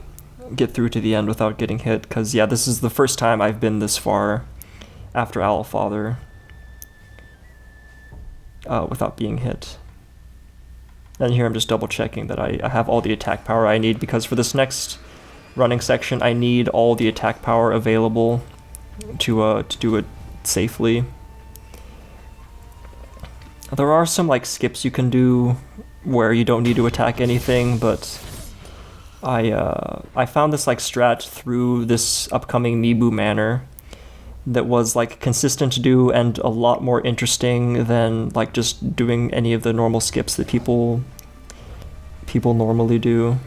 get through to the end without getting hit. Because yeah, this is the first time I've been this far after Owl Father without being hit. And here I'm just double checking that I have all the attack power I need, because for this next running section, I need all the attack power available to do it safely. There are some like skips you can do where you don't need to attack anything, but I found this like strat through this upcoming Mibu Manor that was like consistent to do and a lot more interesting than like just doing any of the normal skips that people normally do.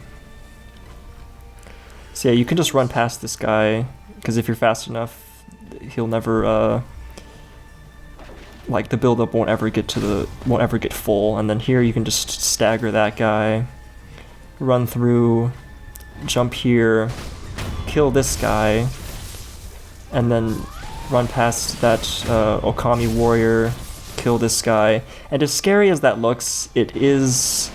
So yeah, you can just run past this guy, because if you're fast enough, he'll never like the build-up won't ever get full. And then here you can just stagger that guy, run through, jump here, kill this guy, and then run past that Okami warrior, kill this guy. And as scary as that looks, it is...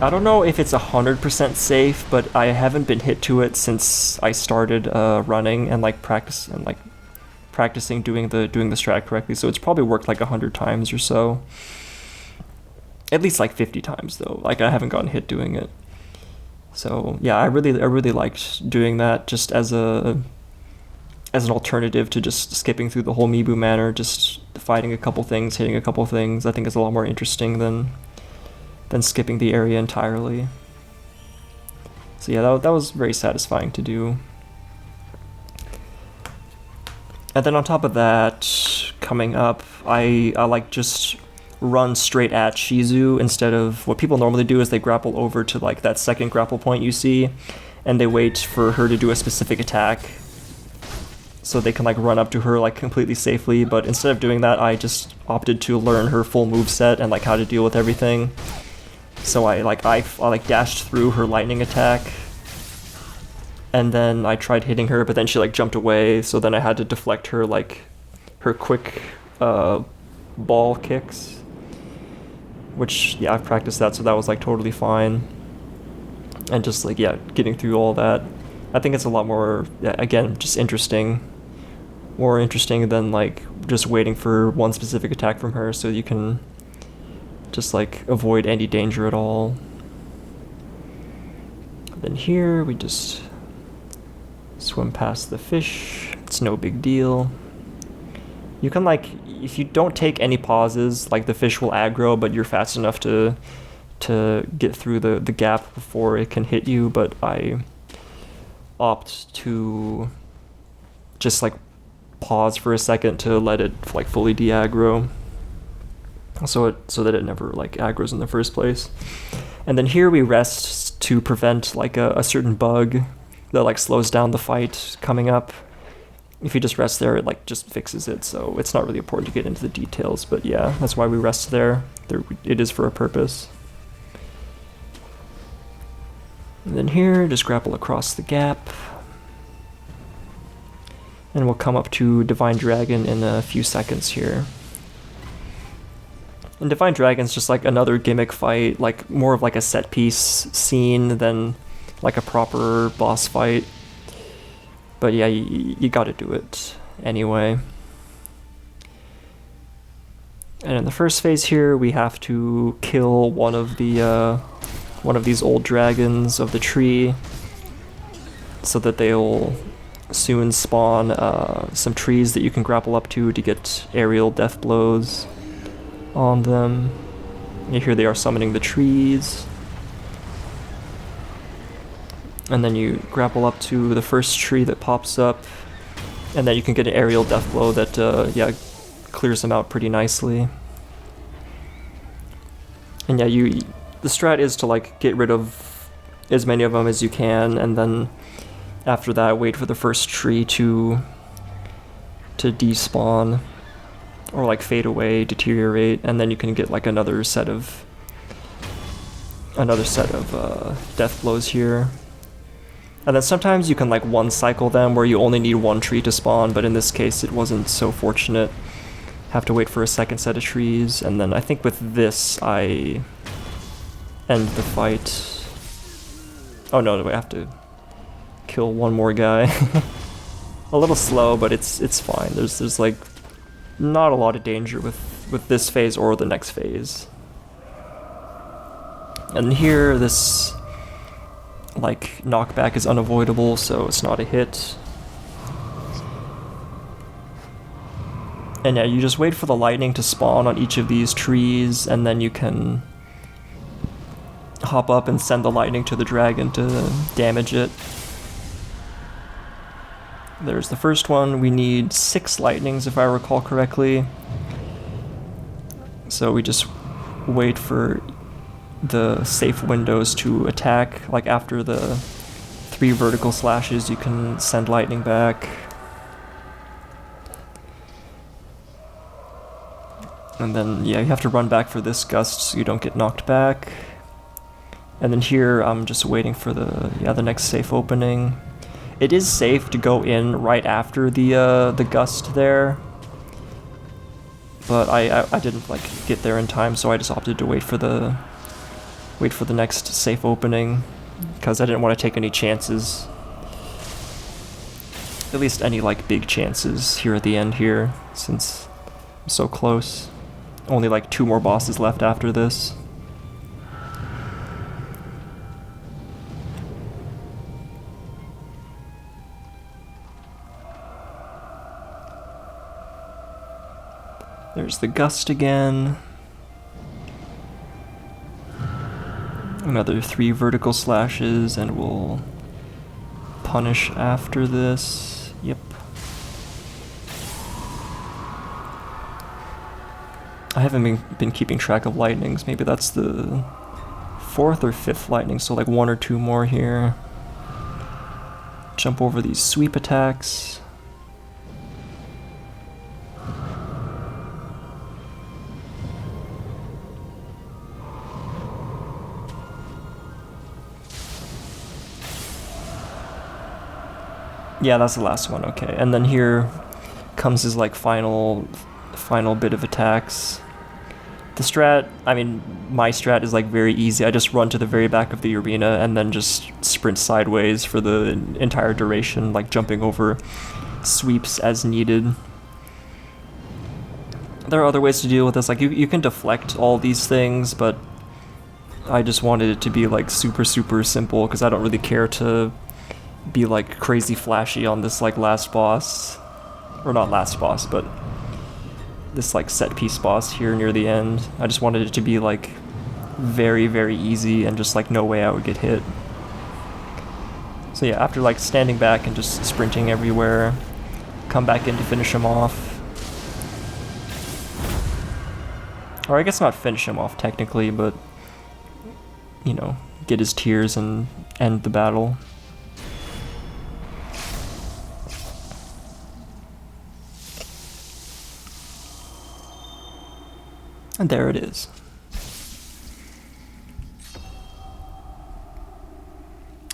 I don't know if it's 100% safe, but I haven't been hit to it since I started running and like practicing doing the strat correctly. So it's probably worked like 100 times or so. At least like 50 times though. Like I haven't gotten hit doing it. So yeah, I really liked doing that just as an alternative to just skipping through the whole Mibu manner, just fighting a couple things, hitting a couple things. I think it's a lot more interesting than skipping the area entirely. So yeah, that was very satisfying to do. And then on top of that, coming up, I like just run straight at Shizu instead of what people normally do is they grapple over to like that second grapple point you see, and they wait for her to do a specific attack so they can like run up to her like completely safely. But instead of doing that, I just opted to learn her full moveset and like how to deal with everything. So I dashed through her lightning attack, and then I tried hitting her, but then she like jumped away, so then I had to deflect her quick ball kicks, which yeah, I've practiced that, so that was like totally fine. And just like yeah, getting through all that, I think it's a lot more, yeah, again, just more interesting than like just waiting for one specific attack from her so you can just like avoid any danger at all. And then here we just swim past the fish. It's no big deal. You can like, if you don't take any pauses, like the fish will aggro, but you're fast enough to get through the gap before it can hit you. But I opt to just like pause for a second to let it like fully de-aggro, so that it never like aggroes in the first place. And then here we rest to prevent like a certain bug that like slows down the fight coming up. If you just rest there, it like just fixes it, so it's not really important to get into the details, but yeah, that's why we rest there. It is for a purpose. And then here, just grapple across the gap. And we'll come up to Divine Dragon in a few seconds here. And Divine Dragon's just like another gimmick fight, like more of like a set piece scene than like a proper boss fight. But yeah, you gotta do it anyway. And in the first phase here, we have to kill one of these old dragons of the tree, so that they'll soon spawn some trees that you can grapple up to get aerial death blows on them. And here they are summoning the trees. And then you grapple up to the first tree that pops up, and then you can get an aerial death blow that yeah, clears them out pretty nicely. And yeah, the strat is to like get rid of as many of them as you can, and then after that wait for the first tree to despawn or like fade away, deteriorate, and then you can get like another set of death blows here. And then sometimes you can like one cycle them where you only need one tree to spawn, but in this case it wasn't so fortunate. Have to wait for a second set of trees, and then I think with this I end the fight. Oh no, I have to kill one more guy. A little slow, but it's fine. There's like not a lot of danger with this phase or the next phase. And here this like knockback is unavoidable, so it's not a hit. And yeah, you just wait for the lightning to spawn on each of these trees, and then you can hop up and send the lightning to the dragon to damage it. There's the first one. We need 6 lightnings if I recall correctly. So we just wait for the safe windows to attack. Like after the 3 vertical slashes, you can send lightning back. And then yeah, you have to run back for this gust so you don't get knocked back. And then here I'm just waiting for the next safe opening. It is safe to go in right after the gust there, but I didn't like get there in time, so I just opted to wait for the next safe opening, because I didn't want to take any chances. At least any like big chances here at the end here, since I'm so close. Only like 2 more bosses left after this. There's the gust again. Another 3 vertical slashes, and we'll punish after this. Yep. I haven't been keeping track of lightnings. Maybe that's the 4th or 5th lightning, so like 1 or 2 more here. Jump over these sweep attacks. Yeah, that's the last one, okay. And then here comes his like final bit of attacks. The strat, I mean, my strat is like very easy. I just run to the very back of the arena and then just sprint sideways for the entire duration, like jumping over sweeps as needed. There are other ways to deal with this, like you can deflect all these things, but I just wanted it to be like super simple, because I don't really care to be like crazy flashy on this like last boss, or not last boss, but this like set piece boss here near the end. I just wanted it to be like very easy and just like no way I would get hit. So yeah, after like standing back and just sprinting everywhere, come back in to finish him off. Or I guess not finish him off technically, but you know, get his tears and end the battle. And there it is.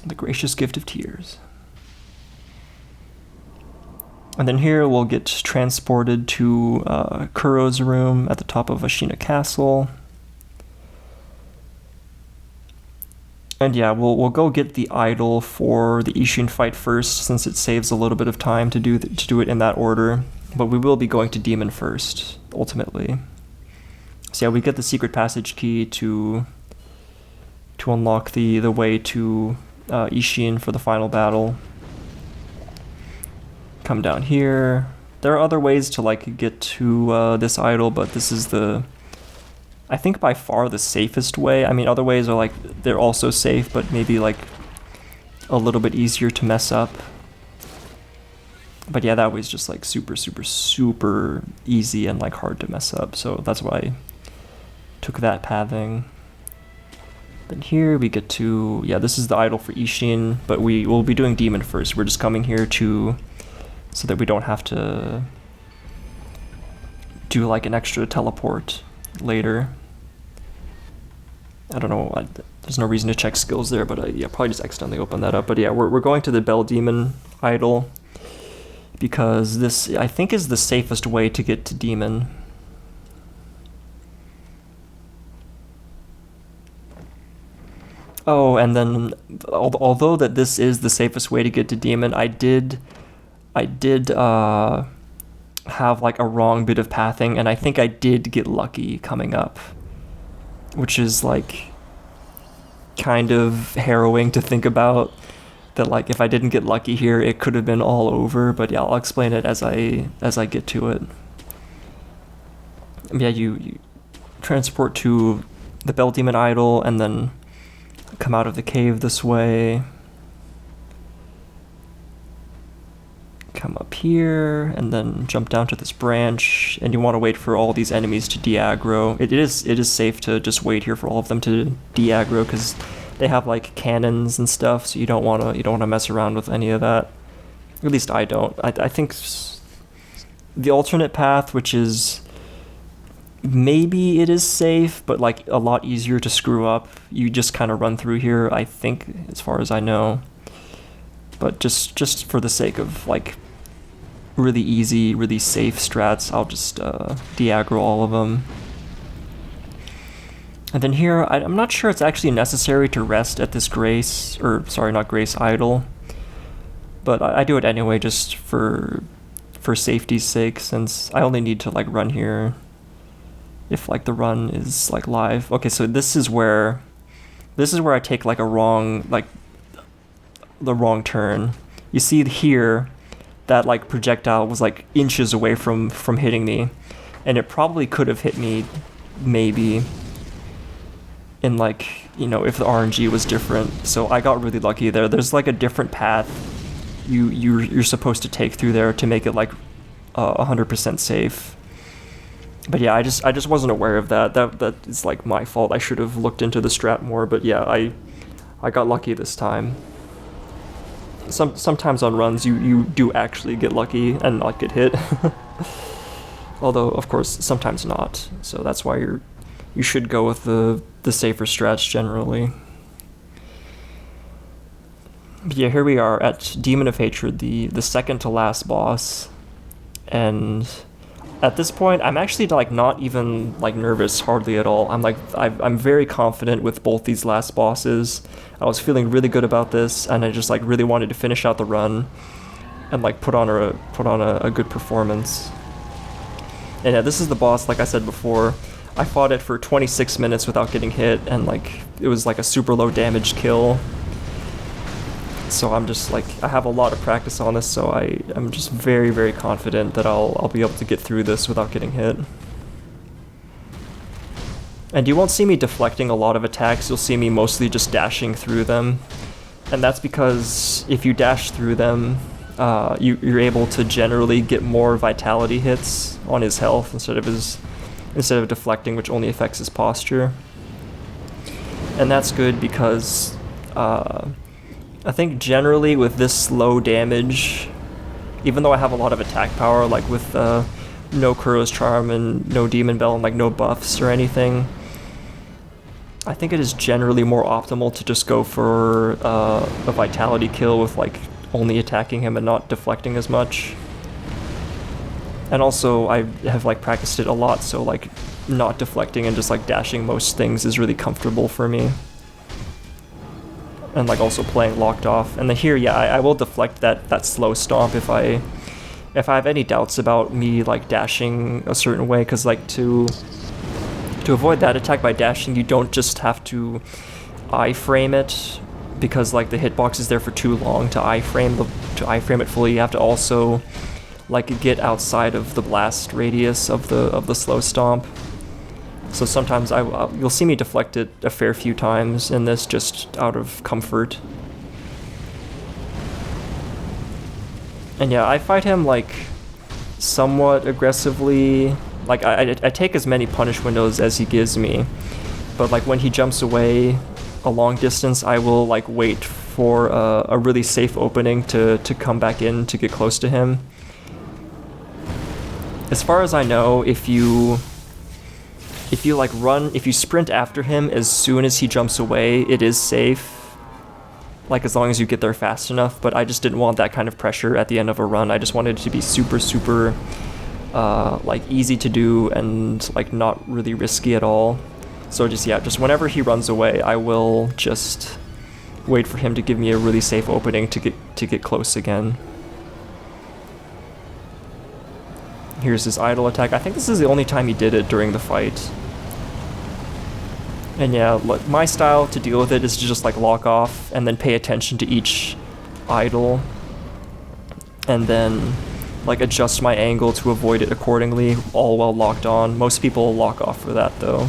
The gracious gift of tears. And then here we'll get transported to Kuro's room at the top of Ashina Castle. And yeah, we'll go get the idol for the Isshin fight first, since it saves a little bit of time to do it in that order. But we will be going to Demon first, ultimately. So yeah, we get the secret passage key to unlock the way to Isshin for the final battle. Come down here. There are other ways to like get to this idol, but this is I think by far the safest way. I mean, other ways are like, they're also safe, but maybe like a little bit easier to mess up. But yeah, that way's just like super easy and like hard to mess up, so that's why I took that pathing. Then here we get to, yeah, this is the idol for Isshin, but we will be doing Demon first. We're just coming here so that we don't have to do like an extra teleport later. I don't know, there's no reason to check skills there, but yeah, probably just accidentally open that up. But yeah, we're going to the Bell Demon idol, because this, I think, is the safest way to get to Demon. Oh, and then, although that this is the safest way to get to Demon, I did have like a wrong bit of pathing, and I think I did get lucky coming up, which is like kind of harrowing to think about, that like if I didn't get lucky here, it could have been all over. But yeah, I'll explain it as I get to it. Yeah, you transport to the Bell Demon idol, and then come out of the cave this way. Come up here, and then jump down to this branch, and you want to wait for all these enemies to de-aggro. It is safe to just wait here for all of them to de-aggro, because they have like cannons and stuff, so you don't want to mess around with any of that. At least I don't. I think the alternate path, which is maybe it is safe, but like a lot easier to screw up. You just kind of run through here, I think, as far as I know. But just for the sake of like really easy, really safe strats, I'll just de-aggro all of them. And then here, I'm not sure it's actually necessary to rest at this Grace, or sorry, not Grace, Idol. But I do it anyway just for safety's sake, since I only need to like run here if like the run is like live. Okay, so this is where I take like the wrong turn. You see here that like projectile was like inches away from hitting me, and it probably could have hit me maybe in like, you know, if the RNG was different. So I got really lucky there. There's like a different path you're supposed to take through there to make it like 100% safe. But yeah, I just wasn't aware of that. That is like my fault. I should have looked into the strat more. But yeah, I got lucky this time. Sometimes on runs you do actually get lucky and not get hit. Although of course sometimes not. So that's why you should go with the safer strats generally. But yeah, here we are at Demon of Hatred, the second to last boss. And at this point, I'm actually like not even like nervous hardly at all. I'm very confident with both these last bosses. I was feeling really good about this, and I just like really wanted to finish out the run and like put on a good performance. And yeah, this is the boss, like I said before. I fought it for 26 minutes without getting hit, and like it was like a super low damage kill. So I'm just like, I have a lot of practice on this, so I'm just very, very confident that I'll be able to get through this without getting hit. And you won't see me deflecting a lot of attacks, you'll see me mostly just dashing through them. And that's because if you dash through them, you're able to generally get more vitality hits on his health instead of deflecting, which only affects his posture. And that's good because I think generally with this low damage, even though I have a lot of attack power, like with no Kuro's Charm and no Demon Bell and like no buffs or anything, I think it is generally more optimal to just go for a vitality kill with like only attacking him and not deflecting as much. And also I have like practiced it a lot, so like not deflecting and just like dashing most things is really comfortable for me. And like also playing locked off. And then here, yeah, I will deflect that slow stomp if I have any doubts about me like dashing a certain way, because like to avoid that attack by dashing, you don't just have to iframe it, because like the hitbox is there for too long to iframe it fully. You have to also like get outside of the blast radius of the slow stomp. So sometimes you'll see me deflect it a fair few times in this, just out of comfort. And yeah, I fight him like somewhat aggressively. Like I take as many punish windows as he gives me, but like when he jumps away a long distance, I will like wait for a really safe opening to come back in to get close to him. As far as I know, if you sprint after him as soon as he jumps away, it is safe. Like as long as you get there fast enough, but I just didn't want that kind of pressure at the end of a run. I just wanted it to be super, super like easy to do and like not really risky at all. So just whenever he runs away, I will just wait for him to give me a really safe opening to get close again. Here's his idle attack. I think this is the only time he did it during the fight. And yeah, look, my style to deal with it is to just like lock off and then pay attention to each idle, and then like adjust my angle to avoid it accordingly, all while locked on. Most people lock off for that though.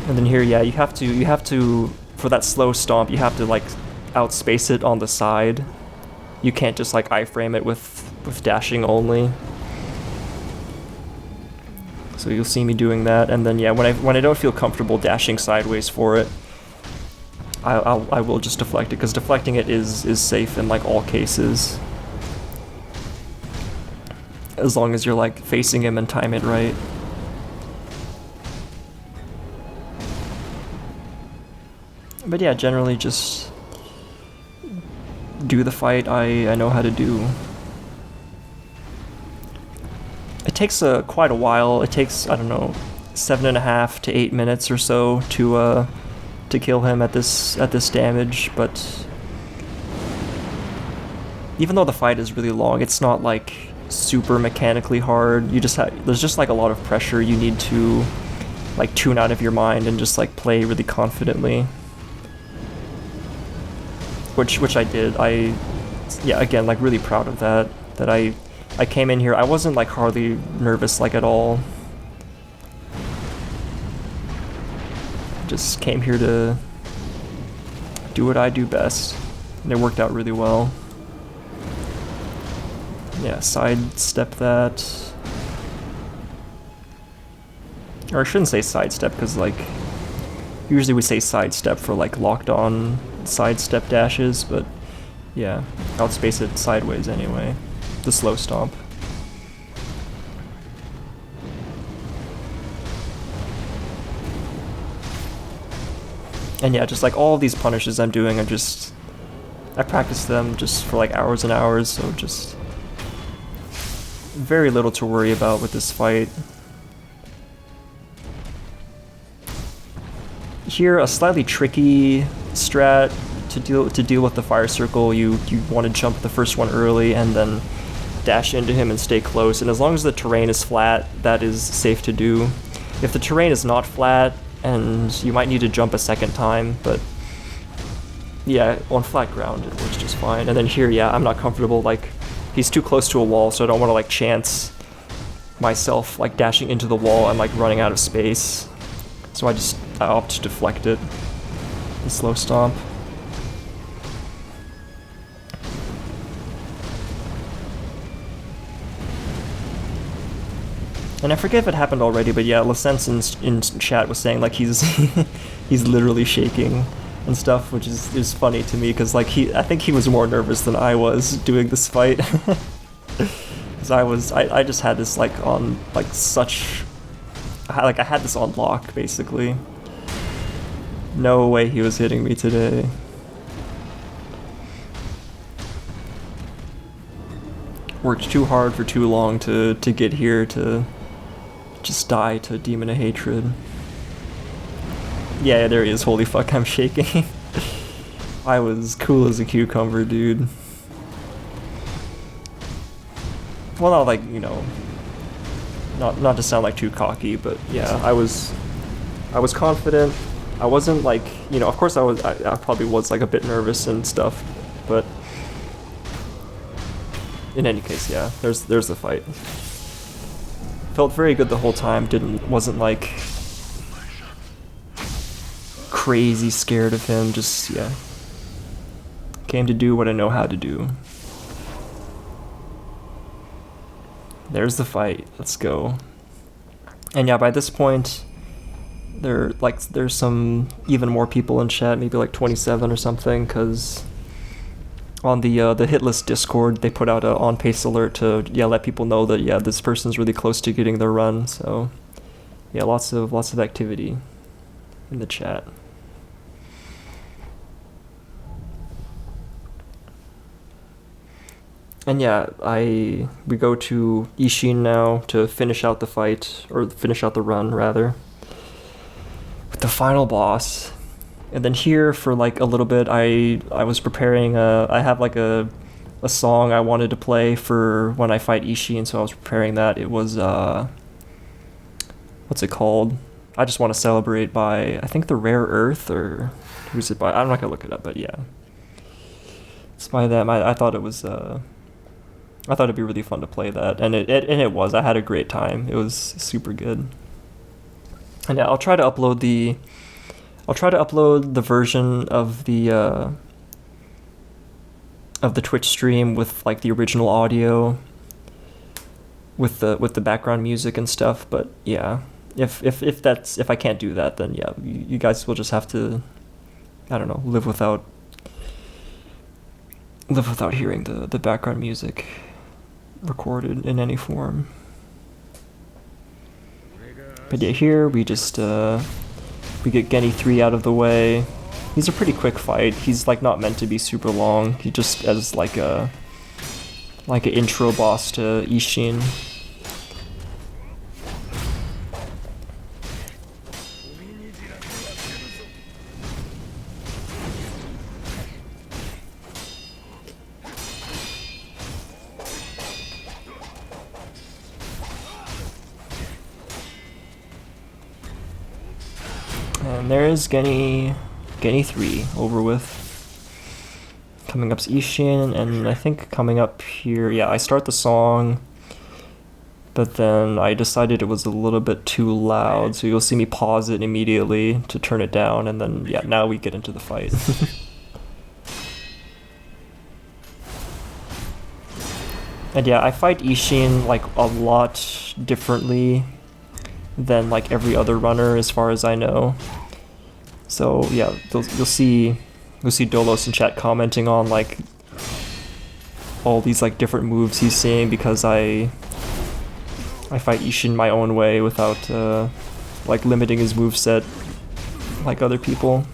And then here, yeah, you have to for that slow stomp, you have to like outspace it on the side. You can't just like iframe it with dashing only. So you'll see me doing that, and then yeah, when I don't feel comfortable dashing sideways for it, I will just deflect it, because deflecting it is safe in like all cases, as long as you're like facing him and time it right. But yeah, generally just do the fight I know how to do. It takes quite a while. It takes, I don't know, 7.5 to 8 minutes or so to kill him at this damage, but even though the fight is really long, it's not like super mechanically hard. You just there's just like a lot of pressure you need to like tune out of your mind and just like play really confidently. Which I did. Yeah, again, like really proud of that. That I came in here, I wasn't like hardly nervous like at all. Just came here to do what I do best. And it worked out really well. Yeah, sidestep that. Or I shouldn't say sidestep, because like usually we say sidestep for like locked on sidestep dashes, but yeah, outspace it sideways anyway. The slow stomp. And yeah, just like all of these punishes I'm doing, I practice them just for like hours and hours, so just very little to worry about with this fight. Here, a slightly tricky strat to deal with the fire circle. You want to jump the first one early and then dash into him and stay close. And as long as the terrain is flat, that is safe to do. If the terrain is not flat, and you might need to jump a second time, but yeah, on flat ground it works just fine. And then here, yeah, I'm not comfortable, like, he's too close to a wall, so I don't want to like chance myself like dashing into the wall and like running out of space. So I opt to deflect it. The slow stomp. And I forget if it happened already, but yeah, Lasense in chat was saying like he's he's literally shaking and stuff, which is funny to me, because like I think he was more nervous than I was doing this fight. Because I just had this like on like such, like I had this on lock basically. No way he was hitting me today. Worked too hard for too long to get here to just die to Demon of Hatred. Yeah, there he is. Holy fuck, I'm shaking. I was cool as a cucumber, dude. Well, not like, you know, not to sound like too cocky, but yeah, I was confident. I wasn't like, you know, of course I probably was like a bit nervous and stuff, but in any case, yeah, there's the fight. Felt very good the whole time. Wasn't like crazy scared of him. Just yeah, came to do what I know how to do. There's the fight. Let's go. And yeah, by this point, there's some even more people in chat, maybe like 27 or something, because on the Hitless Discord, they put out a on-pace alert to let people know that this person's really close to getting their run. So yeah, lots of activity in the chat. And yeah, we go to Isshin now to finish out the fight, or finish out the run rather, with the final boss. And then here for like a little bit, I was preparing. I have like a song I wanted to play for when I fight Isshin, so I was preparing that. It was what's it called? I Just Want to Celebrate by, I think, the Rare Earth, or who's it by? I'm not gonna look it up, but yeah, it's by them. I thought it was I thought it'd be really fun to play that, and it was. I had a great time. It was super good. And yeah, I'll try to upload the version of the Twitch stream with like the original audio, with the background music and stuff. But yeah, if I can't do that, then yeah, you guys will just have to, I don't know, live without hearing the background music recorded in any form. But yeah, here we just we get Geni 3 out of the way. He's a pretty quick fight. He's like not meant to be super long. He just as like an intro boss to Isshin. And there's Geni 3 over with. Coming up's Isshin, and I think coming up here, yeah, I start the song, but then I decided it was a little bit too loud, so you'll see me pause it immediately to turn it down, and then, yeah, now we get into the fight. And yeah, I fight Isshin, like, a lot differently than, like, every other runner, as far as I know. So, yeah, you'll see Dolos in chat commenting on like all these like different moves he's seeing, because I fight Isshin my own way without like limiting his moveset like other people.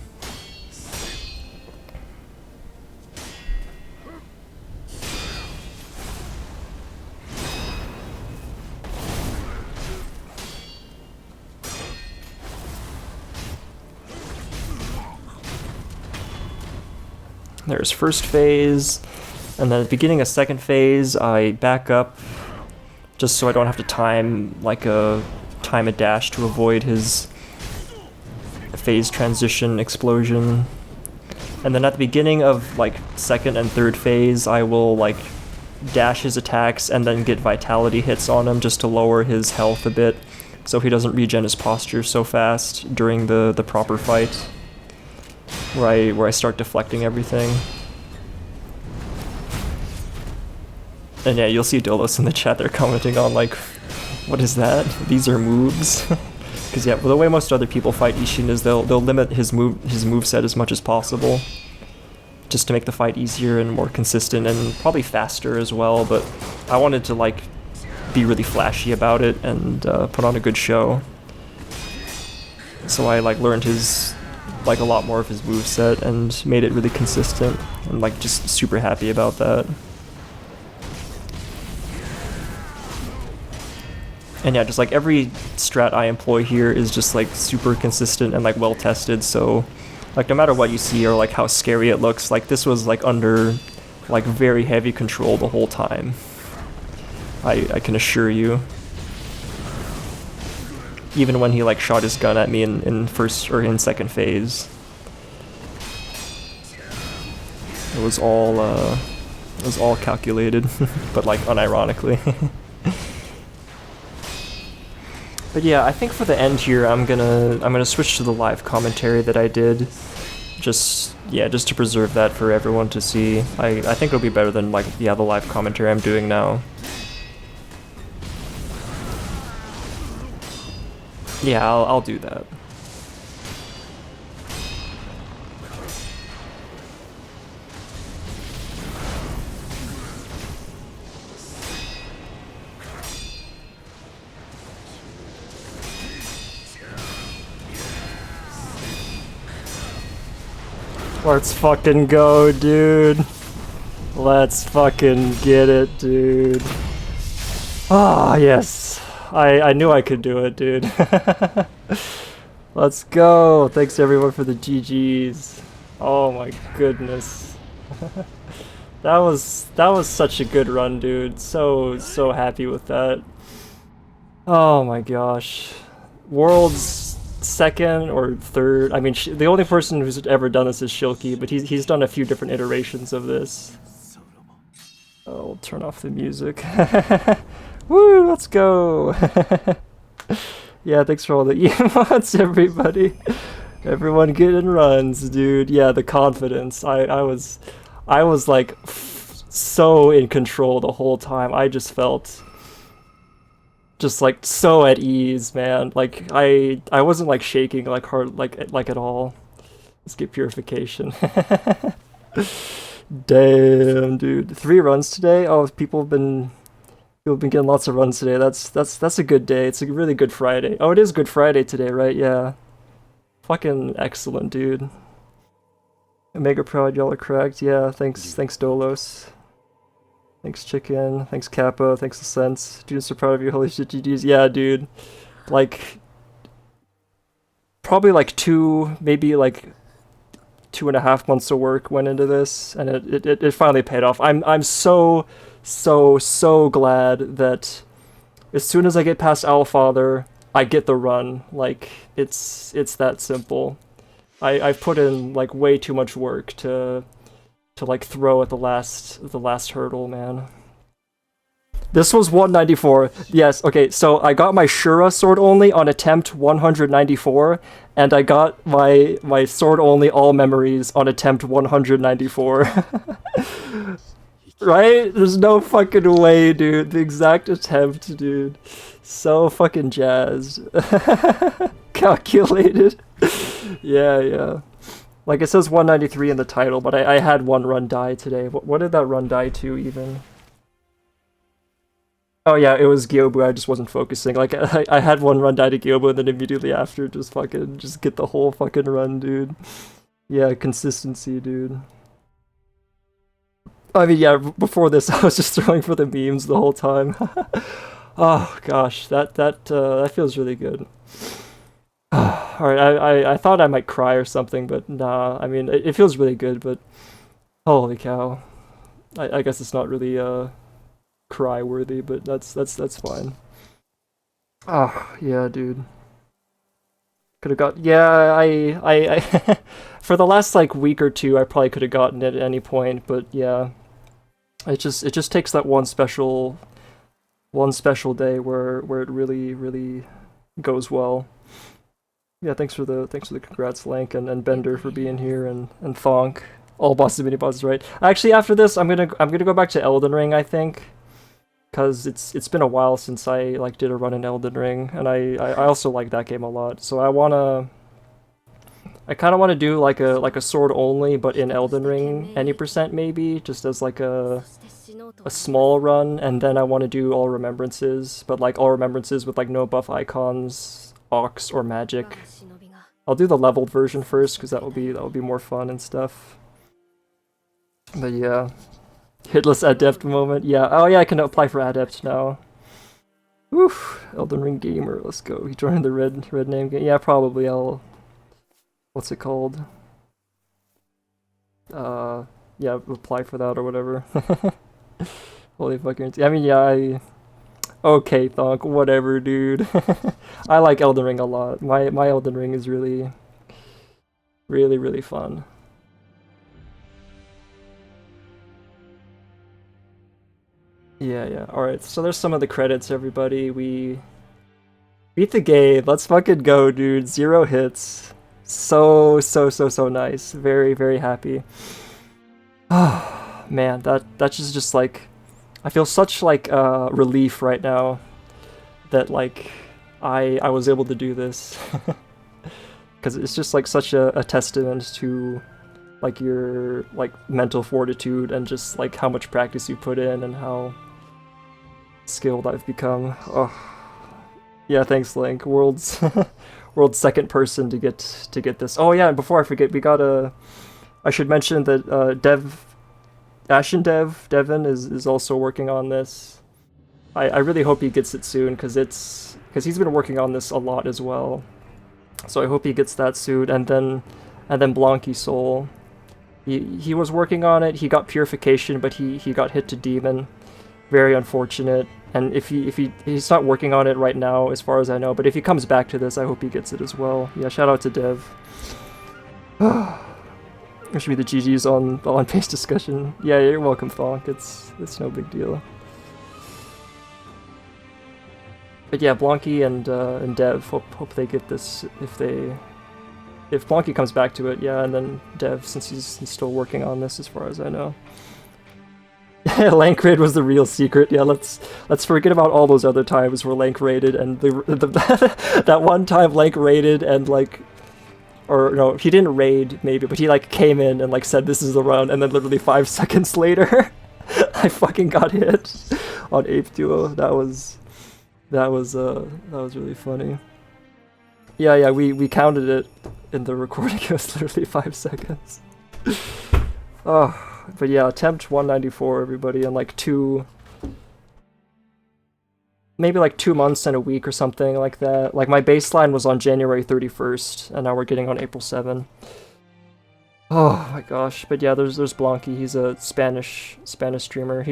There's first phase, and then at the beginning of second phase, I back up just so I don't have to time a dash to avoid his phase transition explosion. And then at the beginning of like second and third phase, I will like dash his attacks and then get vitality hits on him just to lower his health a bit, so he doesn't regen his posture so fast during the proper fight. Where I start deflecting everything. And yeah, you'll see Dolos in the chat, they're commenting on like, what is that? These are moves? Because yeah, well, the way most other people fight Isshin is they'll limit his moveset as much as possible, just to make the fight easier and more consistent and probably faster as well, but I wanted to like be really flashy about it and put on a good show. So I like learned like a lot more of his moveset and made it really consistent. I'm like just super happy about that. And yeah, just like every strat I employ here is just like super consistent and like well tested, so like no matter what you see or like how scary it looks, like this was like under like very heavy control the whole time. I can assure you. Even when he like shot his gun at me in first or in second phase, it was all calculated, but like unironically. But yeah, I think for the end here, I'm gonna switch to the live commentary that I did, just to preserve that for everyone to see. I think it'll be better than like the live commentary I'm doing now. Yeah, I'll do that. Let's fucking go, dude. Let's fucking get it, dude. Ah, yes. I knew I could do it, dude. Let's go. Thanks everyone for the GGs. Oh my goodness. That was such a good run, dude. So happy with that. Oh my gosh. World's second or third. I mean, the only person who's ever done this is Shilkey, but he's done a few different iterations of this. Oh, we'll turn off the music. Woo, let's go! Yeah, thanks for all the emotes, everybody. Everyone getting runs, dude. Yeah, the confidence. I was like so in control the whole time. I just felt just like so at ease, man. Like I wasn't like shaking like hard like at all. Let's get purification. Damn, dude. 3 runs today. Oh, people have been getting lots of runs today. That's a good day. It's a really good Friday. Oh, it is Good Friday today, right? Yeah. Fucking excellent, dude. Mega proud, y'all are correct. Yeah, thanks Dolos. Thanks Chicken, thanks Kappa, thanks the Sense. Dude, so proud of you, holy shit, GG's. Yeah, dude. Like, probably like maybe like 2.5 months of work went into this, and it finally paid off. I'm so glad that as soon as I get past Owlfather, I get the run. Like, it's that simple. I've put in like way too much work to like throw at the last hurdle, man. This was 194. Yes, okay, so I got my Shura sword only on attempt 194, and I got my sword only all memories on attempt 194. Right? There's no fucking way, dude. The exact attempt, dude. So fucking jazzed. Calculated. Yeah. Like, it says 193 in the title, but I had one run die today. What did that run die to, even? Oh yeah, it was Gyoubu, I just wasn't focusing. Like, I had one run die to Gyoubu, and then immediately after, just get the whole fucking run, dude. Yeah, consistency, dude. I mean, yeah, before this, I was just throwing for the memes the whole time. Oh gosh, that feels really good. Alright, I thought I might cry or something, but nah, I mean, it feels really good, but holy cow. I guess it's not really, cry worthy, but that's fine. Oh, yeah, dude. Could have got, yeah, I for the last, like, week or two, I probably could have gotten it at any point, but yeah. It just takes that one special day where it really goes well. Yeah, thanks for the congrats, Link, and Bender for being here, and Thonk. All bosses, mini bosses, right? Actually, after this, I'm gonna go back to Elden Ring, I think, because it's been a while since I like did a run in Elden Ring, and I also like that game a lot. So I kind of want to do like a sword only, but in Elden Ring, any percent maybe, just as like a small run, and then I want to do all remembrances, but like all remembrances with like no buff icons, Ox, or magic. I'll do the leveled version first, because that will be more fun and stuff. But yeah, Headless Adept moment. Yeah. Oh yeah, I can apply for Adept now. Oof. Elden Ring gamer. Let's go. He joined the red name game. Yeah, probably I'll. What's it called? Yeah, apply for that or whatever. Holy fucking. I mean, yeah. Okay, Thonk. Whatever, dude. I like Elden Ring a lot. My Elden Ring is really fun. Yeah. Alright, so there's some of the credits, everybody. We beat the game. Let's fucking go, dude. 0 hits. So nice. Very happy. Oh, man, that's just like... I feel such, like, relief right now that, like, I was able to do this. Because it's just, like, such a testament to, like, your, like, mental fortitude and just, like, how much practice you put in and how skilled I've become. Oh, yeah, thanks, Link. World's second person to get this. Oh yeah, and before I forget, I should mention that Devin is also working on this. I really hope he gets it soon, because he's been working on this a lot as well. So I hope he gets that soon, and then Blanky Soul. He was working on it. He got Purification, but he got hit to Demon. Very unfortunate. And if he's not working on it right now, as far as I know, but if he comes back to this, I hope he gets it as well. Yeah, shout out to Dev. There should be the GG's on the on-pace discussion. Yeah, you're welcome, Thonk. It's no big deal. But yeah, Blanky and Dev, hope they get this if Blanky comes back to it, yeah, and then Dev, since he's still working on this, as far as I know. Lank raid was the real secret. Yeah, let's forget about all those other times where Lank raided, and that one time Lank raided and like, or no, he didn't raid maybe, but he like came in and like said this is the run, and then literally 5 seconds later, I fucking got hit on Ape Duo. That was really funny. Yeah, we counted it in the recording. It was literally 5 seconds. Oh, but yeah, attempt 194, everybody, in like maybe like 2 months and a week or something like that. Like my baseline was on January 31st, and now we're getting on April 7. Oh my gosh! But yeah, there's Blanky. He's a Spanish streamer.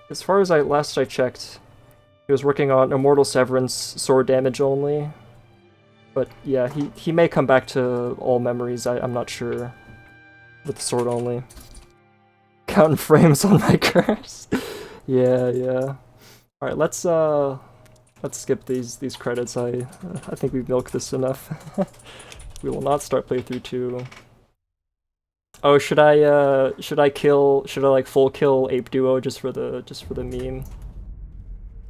As far as last I checked, he was working on Immortal Severance sword damage only. But yeah, he may come back to All Memories. I'm not sure. With the sword only. Counting frames on my curse. Yeah. All right, let's skip these credits. I think we've milked this enough. We will not start playthrough 2. Oh, should I like full kill Ape Duo just for the meme?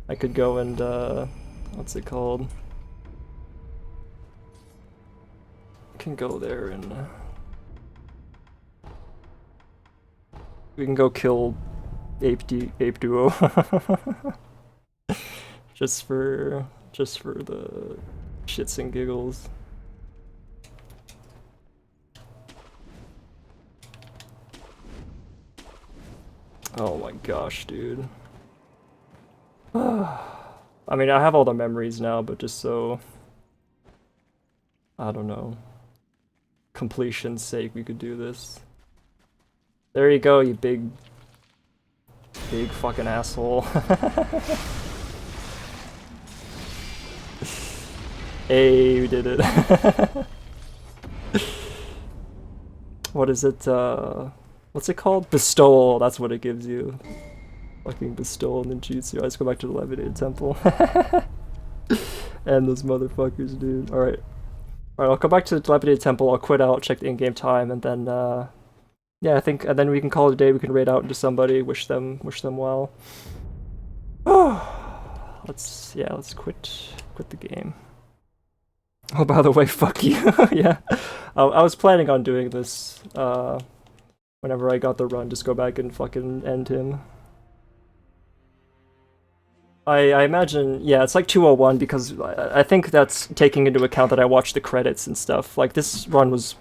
I could go and what's it called? I can go there and we can go kill Ape Duo. just for the shits and giggles. Oh my gosh, dude. I mean, I have all the memories now, but just so, I don't know, completion's sake, we could do this. There you go, you big fucking asshole. Hey, we did it. What is it, what's it called? Bestowal, that's what it gives you. Fucking bestowal ninjutsu. I just go back to the Levitated Temple. And those motherfuckers, dude. Alright, I'll come back to the Levitated Temple, I'll quit out, check the in-game time, and then, yeah, I think, and then we can call it a day, we can raid out into somebody, wish them well. Let's quit the game. Oh, by the way, fuck you. Yeah. I was planning on doing this, whenever I got the run, just go back and fucking end him. I imagine, yeah, it's like 201 because I think that's taking into account that I watched the credits and stuff. Like, this run was